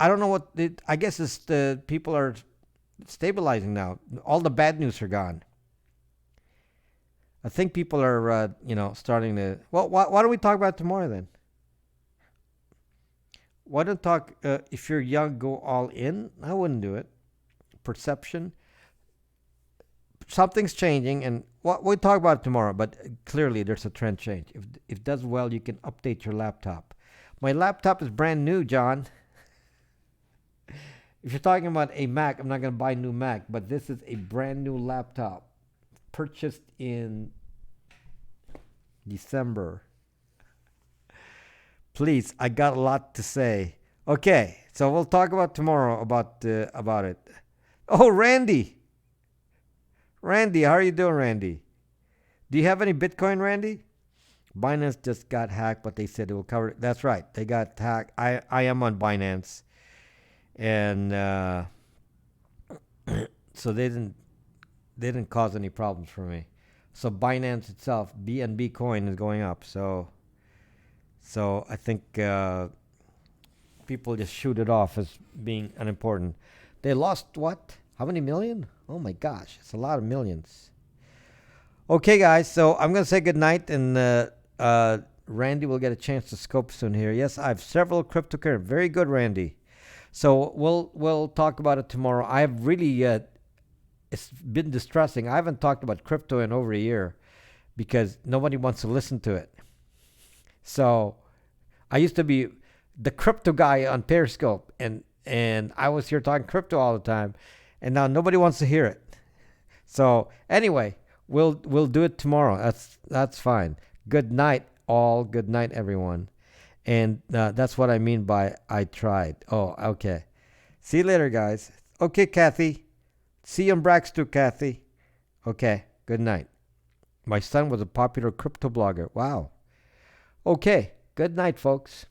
don't know what I guess it's the people are stabilizing now. All the bad news are gone. I think people are starting to. Well, why don't we talk about it tomorrow then? Why don't talk if you're young, go all in? I wouldn't do it. Perception. Something's changing, and we'll talk about it tomorrow. But clearly, there's a trend change. If it does well, you can update your laptop. My laptop is brand new, John. If you're talking about a Mac, I'm not going to buy a new Mac, but this is a brand new laptop purchased in December. Please, I got a lot to say. Okay, so we'll talk about tomorrow about it. Oh, Randy, how are you doing, Randy? Do you have any Bitcoin, Randy? Binance just got hacked, but they said it will cover it. That's right, they got hacked. I am on Binance, and so they they didn't cause any problems for me. So Binance itself, BNB coin is going up. So I think people just shoot it off as being unimportant. They lost what? How many million? Oh my gosh, it's a lot of millions. Okay, guys. So I'm gonna say good night, and Randy will get a chance to scope soon here. Yes, I have several cryptocurrency. Very good, Randy. So we'll talk about it tomorrow. I've really it's been distressing. I haven't talked about crypto in over a year because nobody wants to listen to it. So I used to be the crypto guy on Periscope, and I was here talking crypto all the time, and now nobody wants to hear it. So anyway, we'll do it tomorrow. That's fine. Good night, all. Good night, everyone. And that's what I mean by I tried. Oh, okay. See you later, guys. Okay, Kathy. See you on Brax too, Kathy. Okay. Good night. My son was a popular crypto blogger. Wow. Okay. Good night, folks.